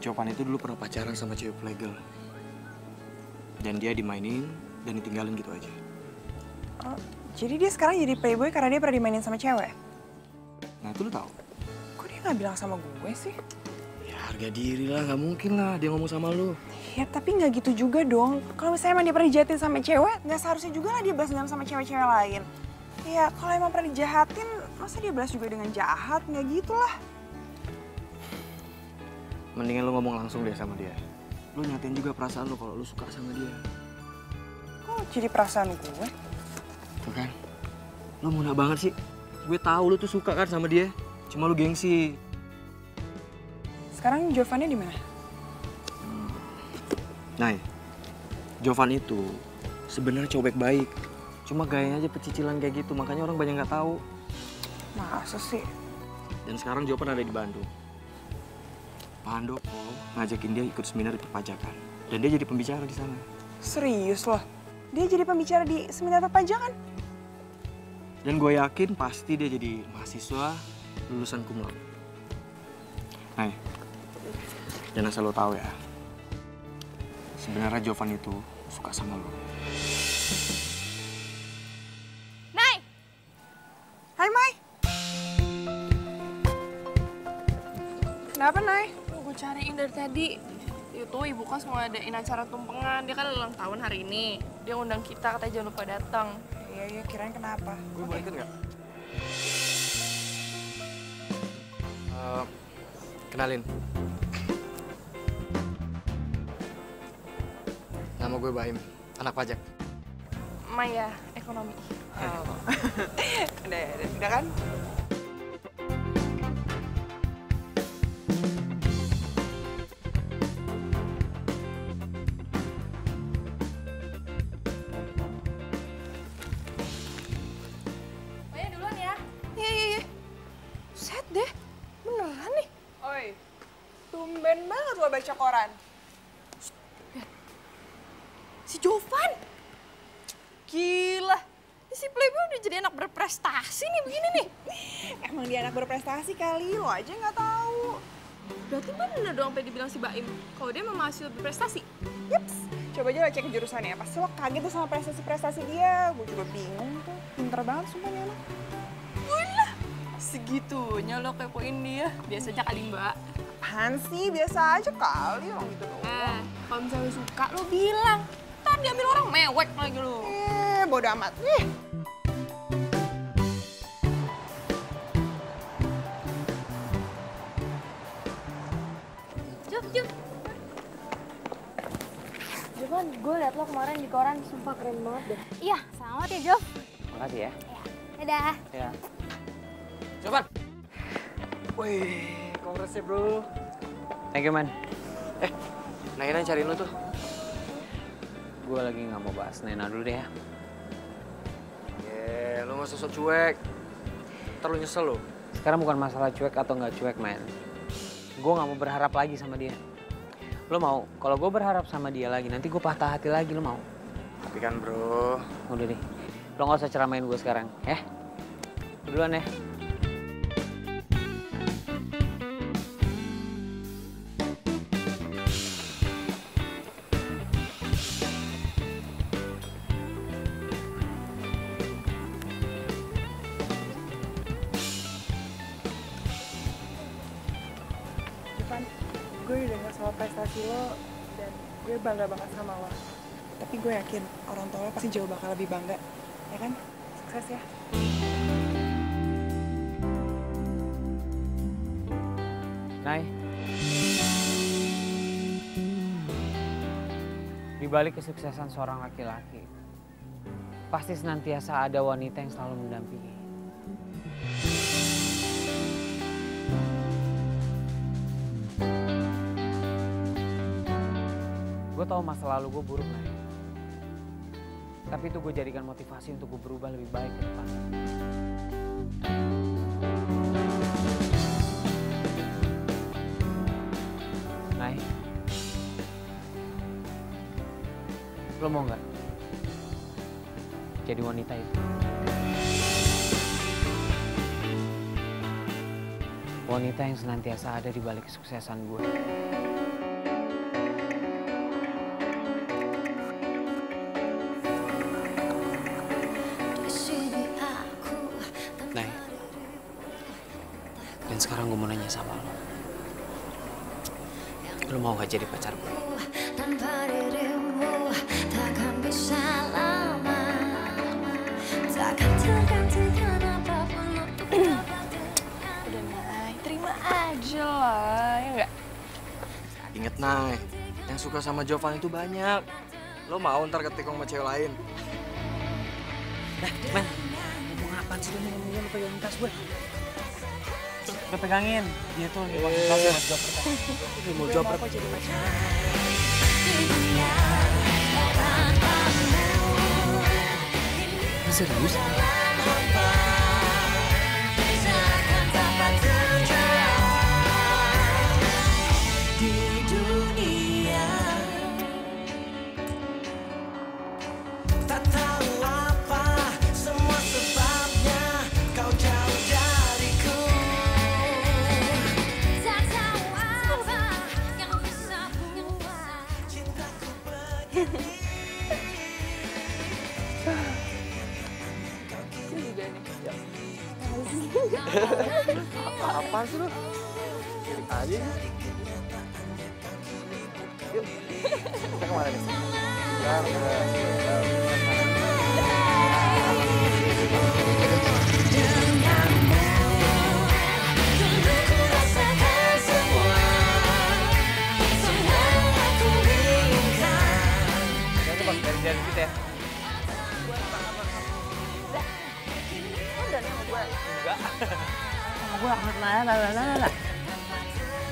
Jovan itu dulu pernah pacaran sama cewek playgirl. Dan dia dimainin dan ditinggalin gitu aja. Oh, jadi dia sekarang jadi playboy karena dia pernah dimainin sama cewek? Nah itu lo tahu. Kok dia nggak bilang sama gue sih? Ya harga diri lah, nggak mungkin lah dia ngomong sama lo. Ya tapi nggak gitu juga dong. Kalau misalnya emang dia pernah dijahatin sama cewek, nggak seharusnya juga lah dia balas dendam sama cewek-cewek lain. Ya kalau emang pernah dijahatin, masa dia balas juga dengan jahat? Nggak gitu lah. Mendingan lo ngomong langsung deh sama dia. Lo nyatain juga perasaan lo kalau lo suka sama dia. Kok jadi perasaan gue? Tuh kan, lo muna banget sih. Gue tahu lo tuh suka kan sama dia. Cuma lo gengsi. Sekarang Jovannya di mana? Nah, Jovan itu sebenarnya cowok baik. Cuma gayanya aja pecicilan kayak gitu, makanya orang banyak nggak tahu. Masa sih? Dan sekarang Jovan ada di Bandung. Pak Handoko ngajakin dia ikut seminar di perpajakan. Dan dia jadi pembicara di sana. Serius loh? Dia jadi pembicara di seminar perpajakan? Dan gue yakin pasti dia jadi mahasiswa lulusan cum laude. Nah, dan asal lo tahu ya, sebenarnya Jovan itu suka sama lo. Nay! Hai, Mai. Kenapa, Nay? Gue cariin dari tadi. Itu ibu kos mau adain acara tumpengan. Dia kan ulang tahun hari ini. Dia undang kita, katanya jangan lupa datang. Iya, kirain kenapa? Gue boleh ikut nggak? Kenalin. Nama gue Baim, anak pajak. Maya, ekonomi. Oh. udah kan? Maya duluan ya. Iya. Set deh, beneran nih. Oi, tumben banget lo baca koran. Si Jovan. Gila. Si Playboy udah jadi anak berprestasi nih begini nih. Emang dia anak berprestasi kali, lo aja nggak tahu. Berarti bener dong apa yang dibilang si Baim. Kalau dia memang mahasiswa berprestasi. Yups, coba aja lo cek jurusannya. Pasti lo kaget tuh sama prestasi-prestasi dia. Gue juga bingung tuh. Pinter banget sumpah nih anak. Wah, segitunya lo kepoin dia. Biasanya kali Mbak. Apaan sih? Biasa aja kali orang gitu doang. Kalau misalnya suka lo bilang. Ntar diambil orang mewek lagi lo. Bodo amat. Nih. Jovan, gue liat lo kemarin di koran, sumpah keren banget deh. Iya, selamat ya, Jov. Makasih ya. Dadah. Ya. Jovan. Wih, kongres ya bro. Thank you, man. Naina cariin lo tuh. Gue lagi nggak mau bahas Nena dulu deh ya. Lo nggak sosok cuek. Ntar lo nyesel lo. Sekarang bukan masalah cuek atau nggak cuek, man. Gue nggak mau berharap lagi sama dia. Lo mau? Kalau gue berharap sama dia lagi, nanti gue patah hati lagi, lo mau? Tapi kan bro. Udah deh, lo nggak usah ceramain gue sekarang, ya? Duluan ya. Jovan, gue udah dengar soal prestasi lo dan gue bangga banget sama lo. Tapi gue yakin orang tua lo pasti jauh bakal lebih bangga, ya kan? Sukses ya. Nay, di balik kesuksesan seorang laki-laki, pasti senantiasa ada wanita yang selalu mendampingi. Gue tau masa lalu gue buruk, Nay. Tapi itu gue jadikan motivasi untuk gue berubah lebih baik ke depan. Nay, lo mau nggak jadi wanita itu? Wanita yang senantiasa ada di balik kesuksesan gue. Nay, dan sekarang gue mau nanya sama lo. Lo mau gak jadi pacar gue? Tanpa dirimu takkan bisa lama, takkan tergantikan apapun untuk Udah Nay, terima aja lah, ya nggak? Ingat Nay, yang suka sama Jovan itu banyak. Lo mau ntar ketikung sama cewek lain? Man, ngomong apaan sih lo ngomongnya, lo pegangin tas gue. Udah pegangin, dia tuh lagi konsultasi buat job pertama. Dia mau job pertama. jadi pacar. Serius? Di dunia tak tahu apa semua sebabnya kau jauh dariku, tak tahu apa yang bisa mengubah cintaku begini. Apaan sih lo? Kirik aja ya. Yuk, kita kemana nih? Bentar, Jangan lupa dari kita ya. Enggak. Sama gue amat lah.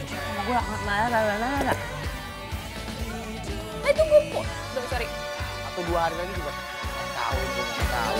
Sama gue amat lah. Tunggu, sorry. 1-2 hari lagi juga. Tahu, gue nggak tahu.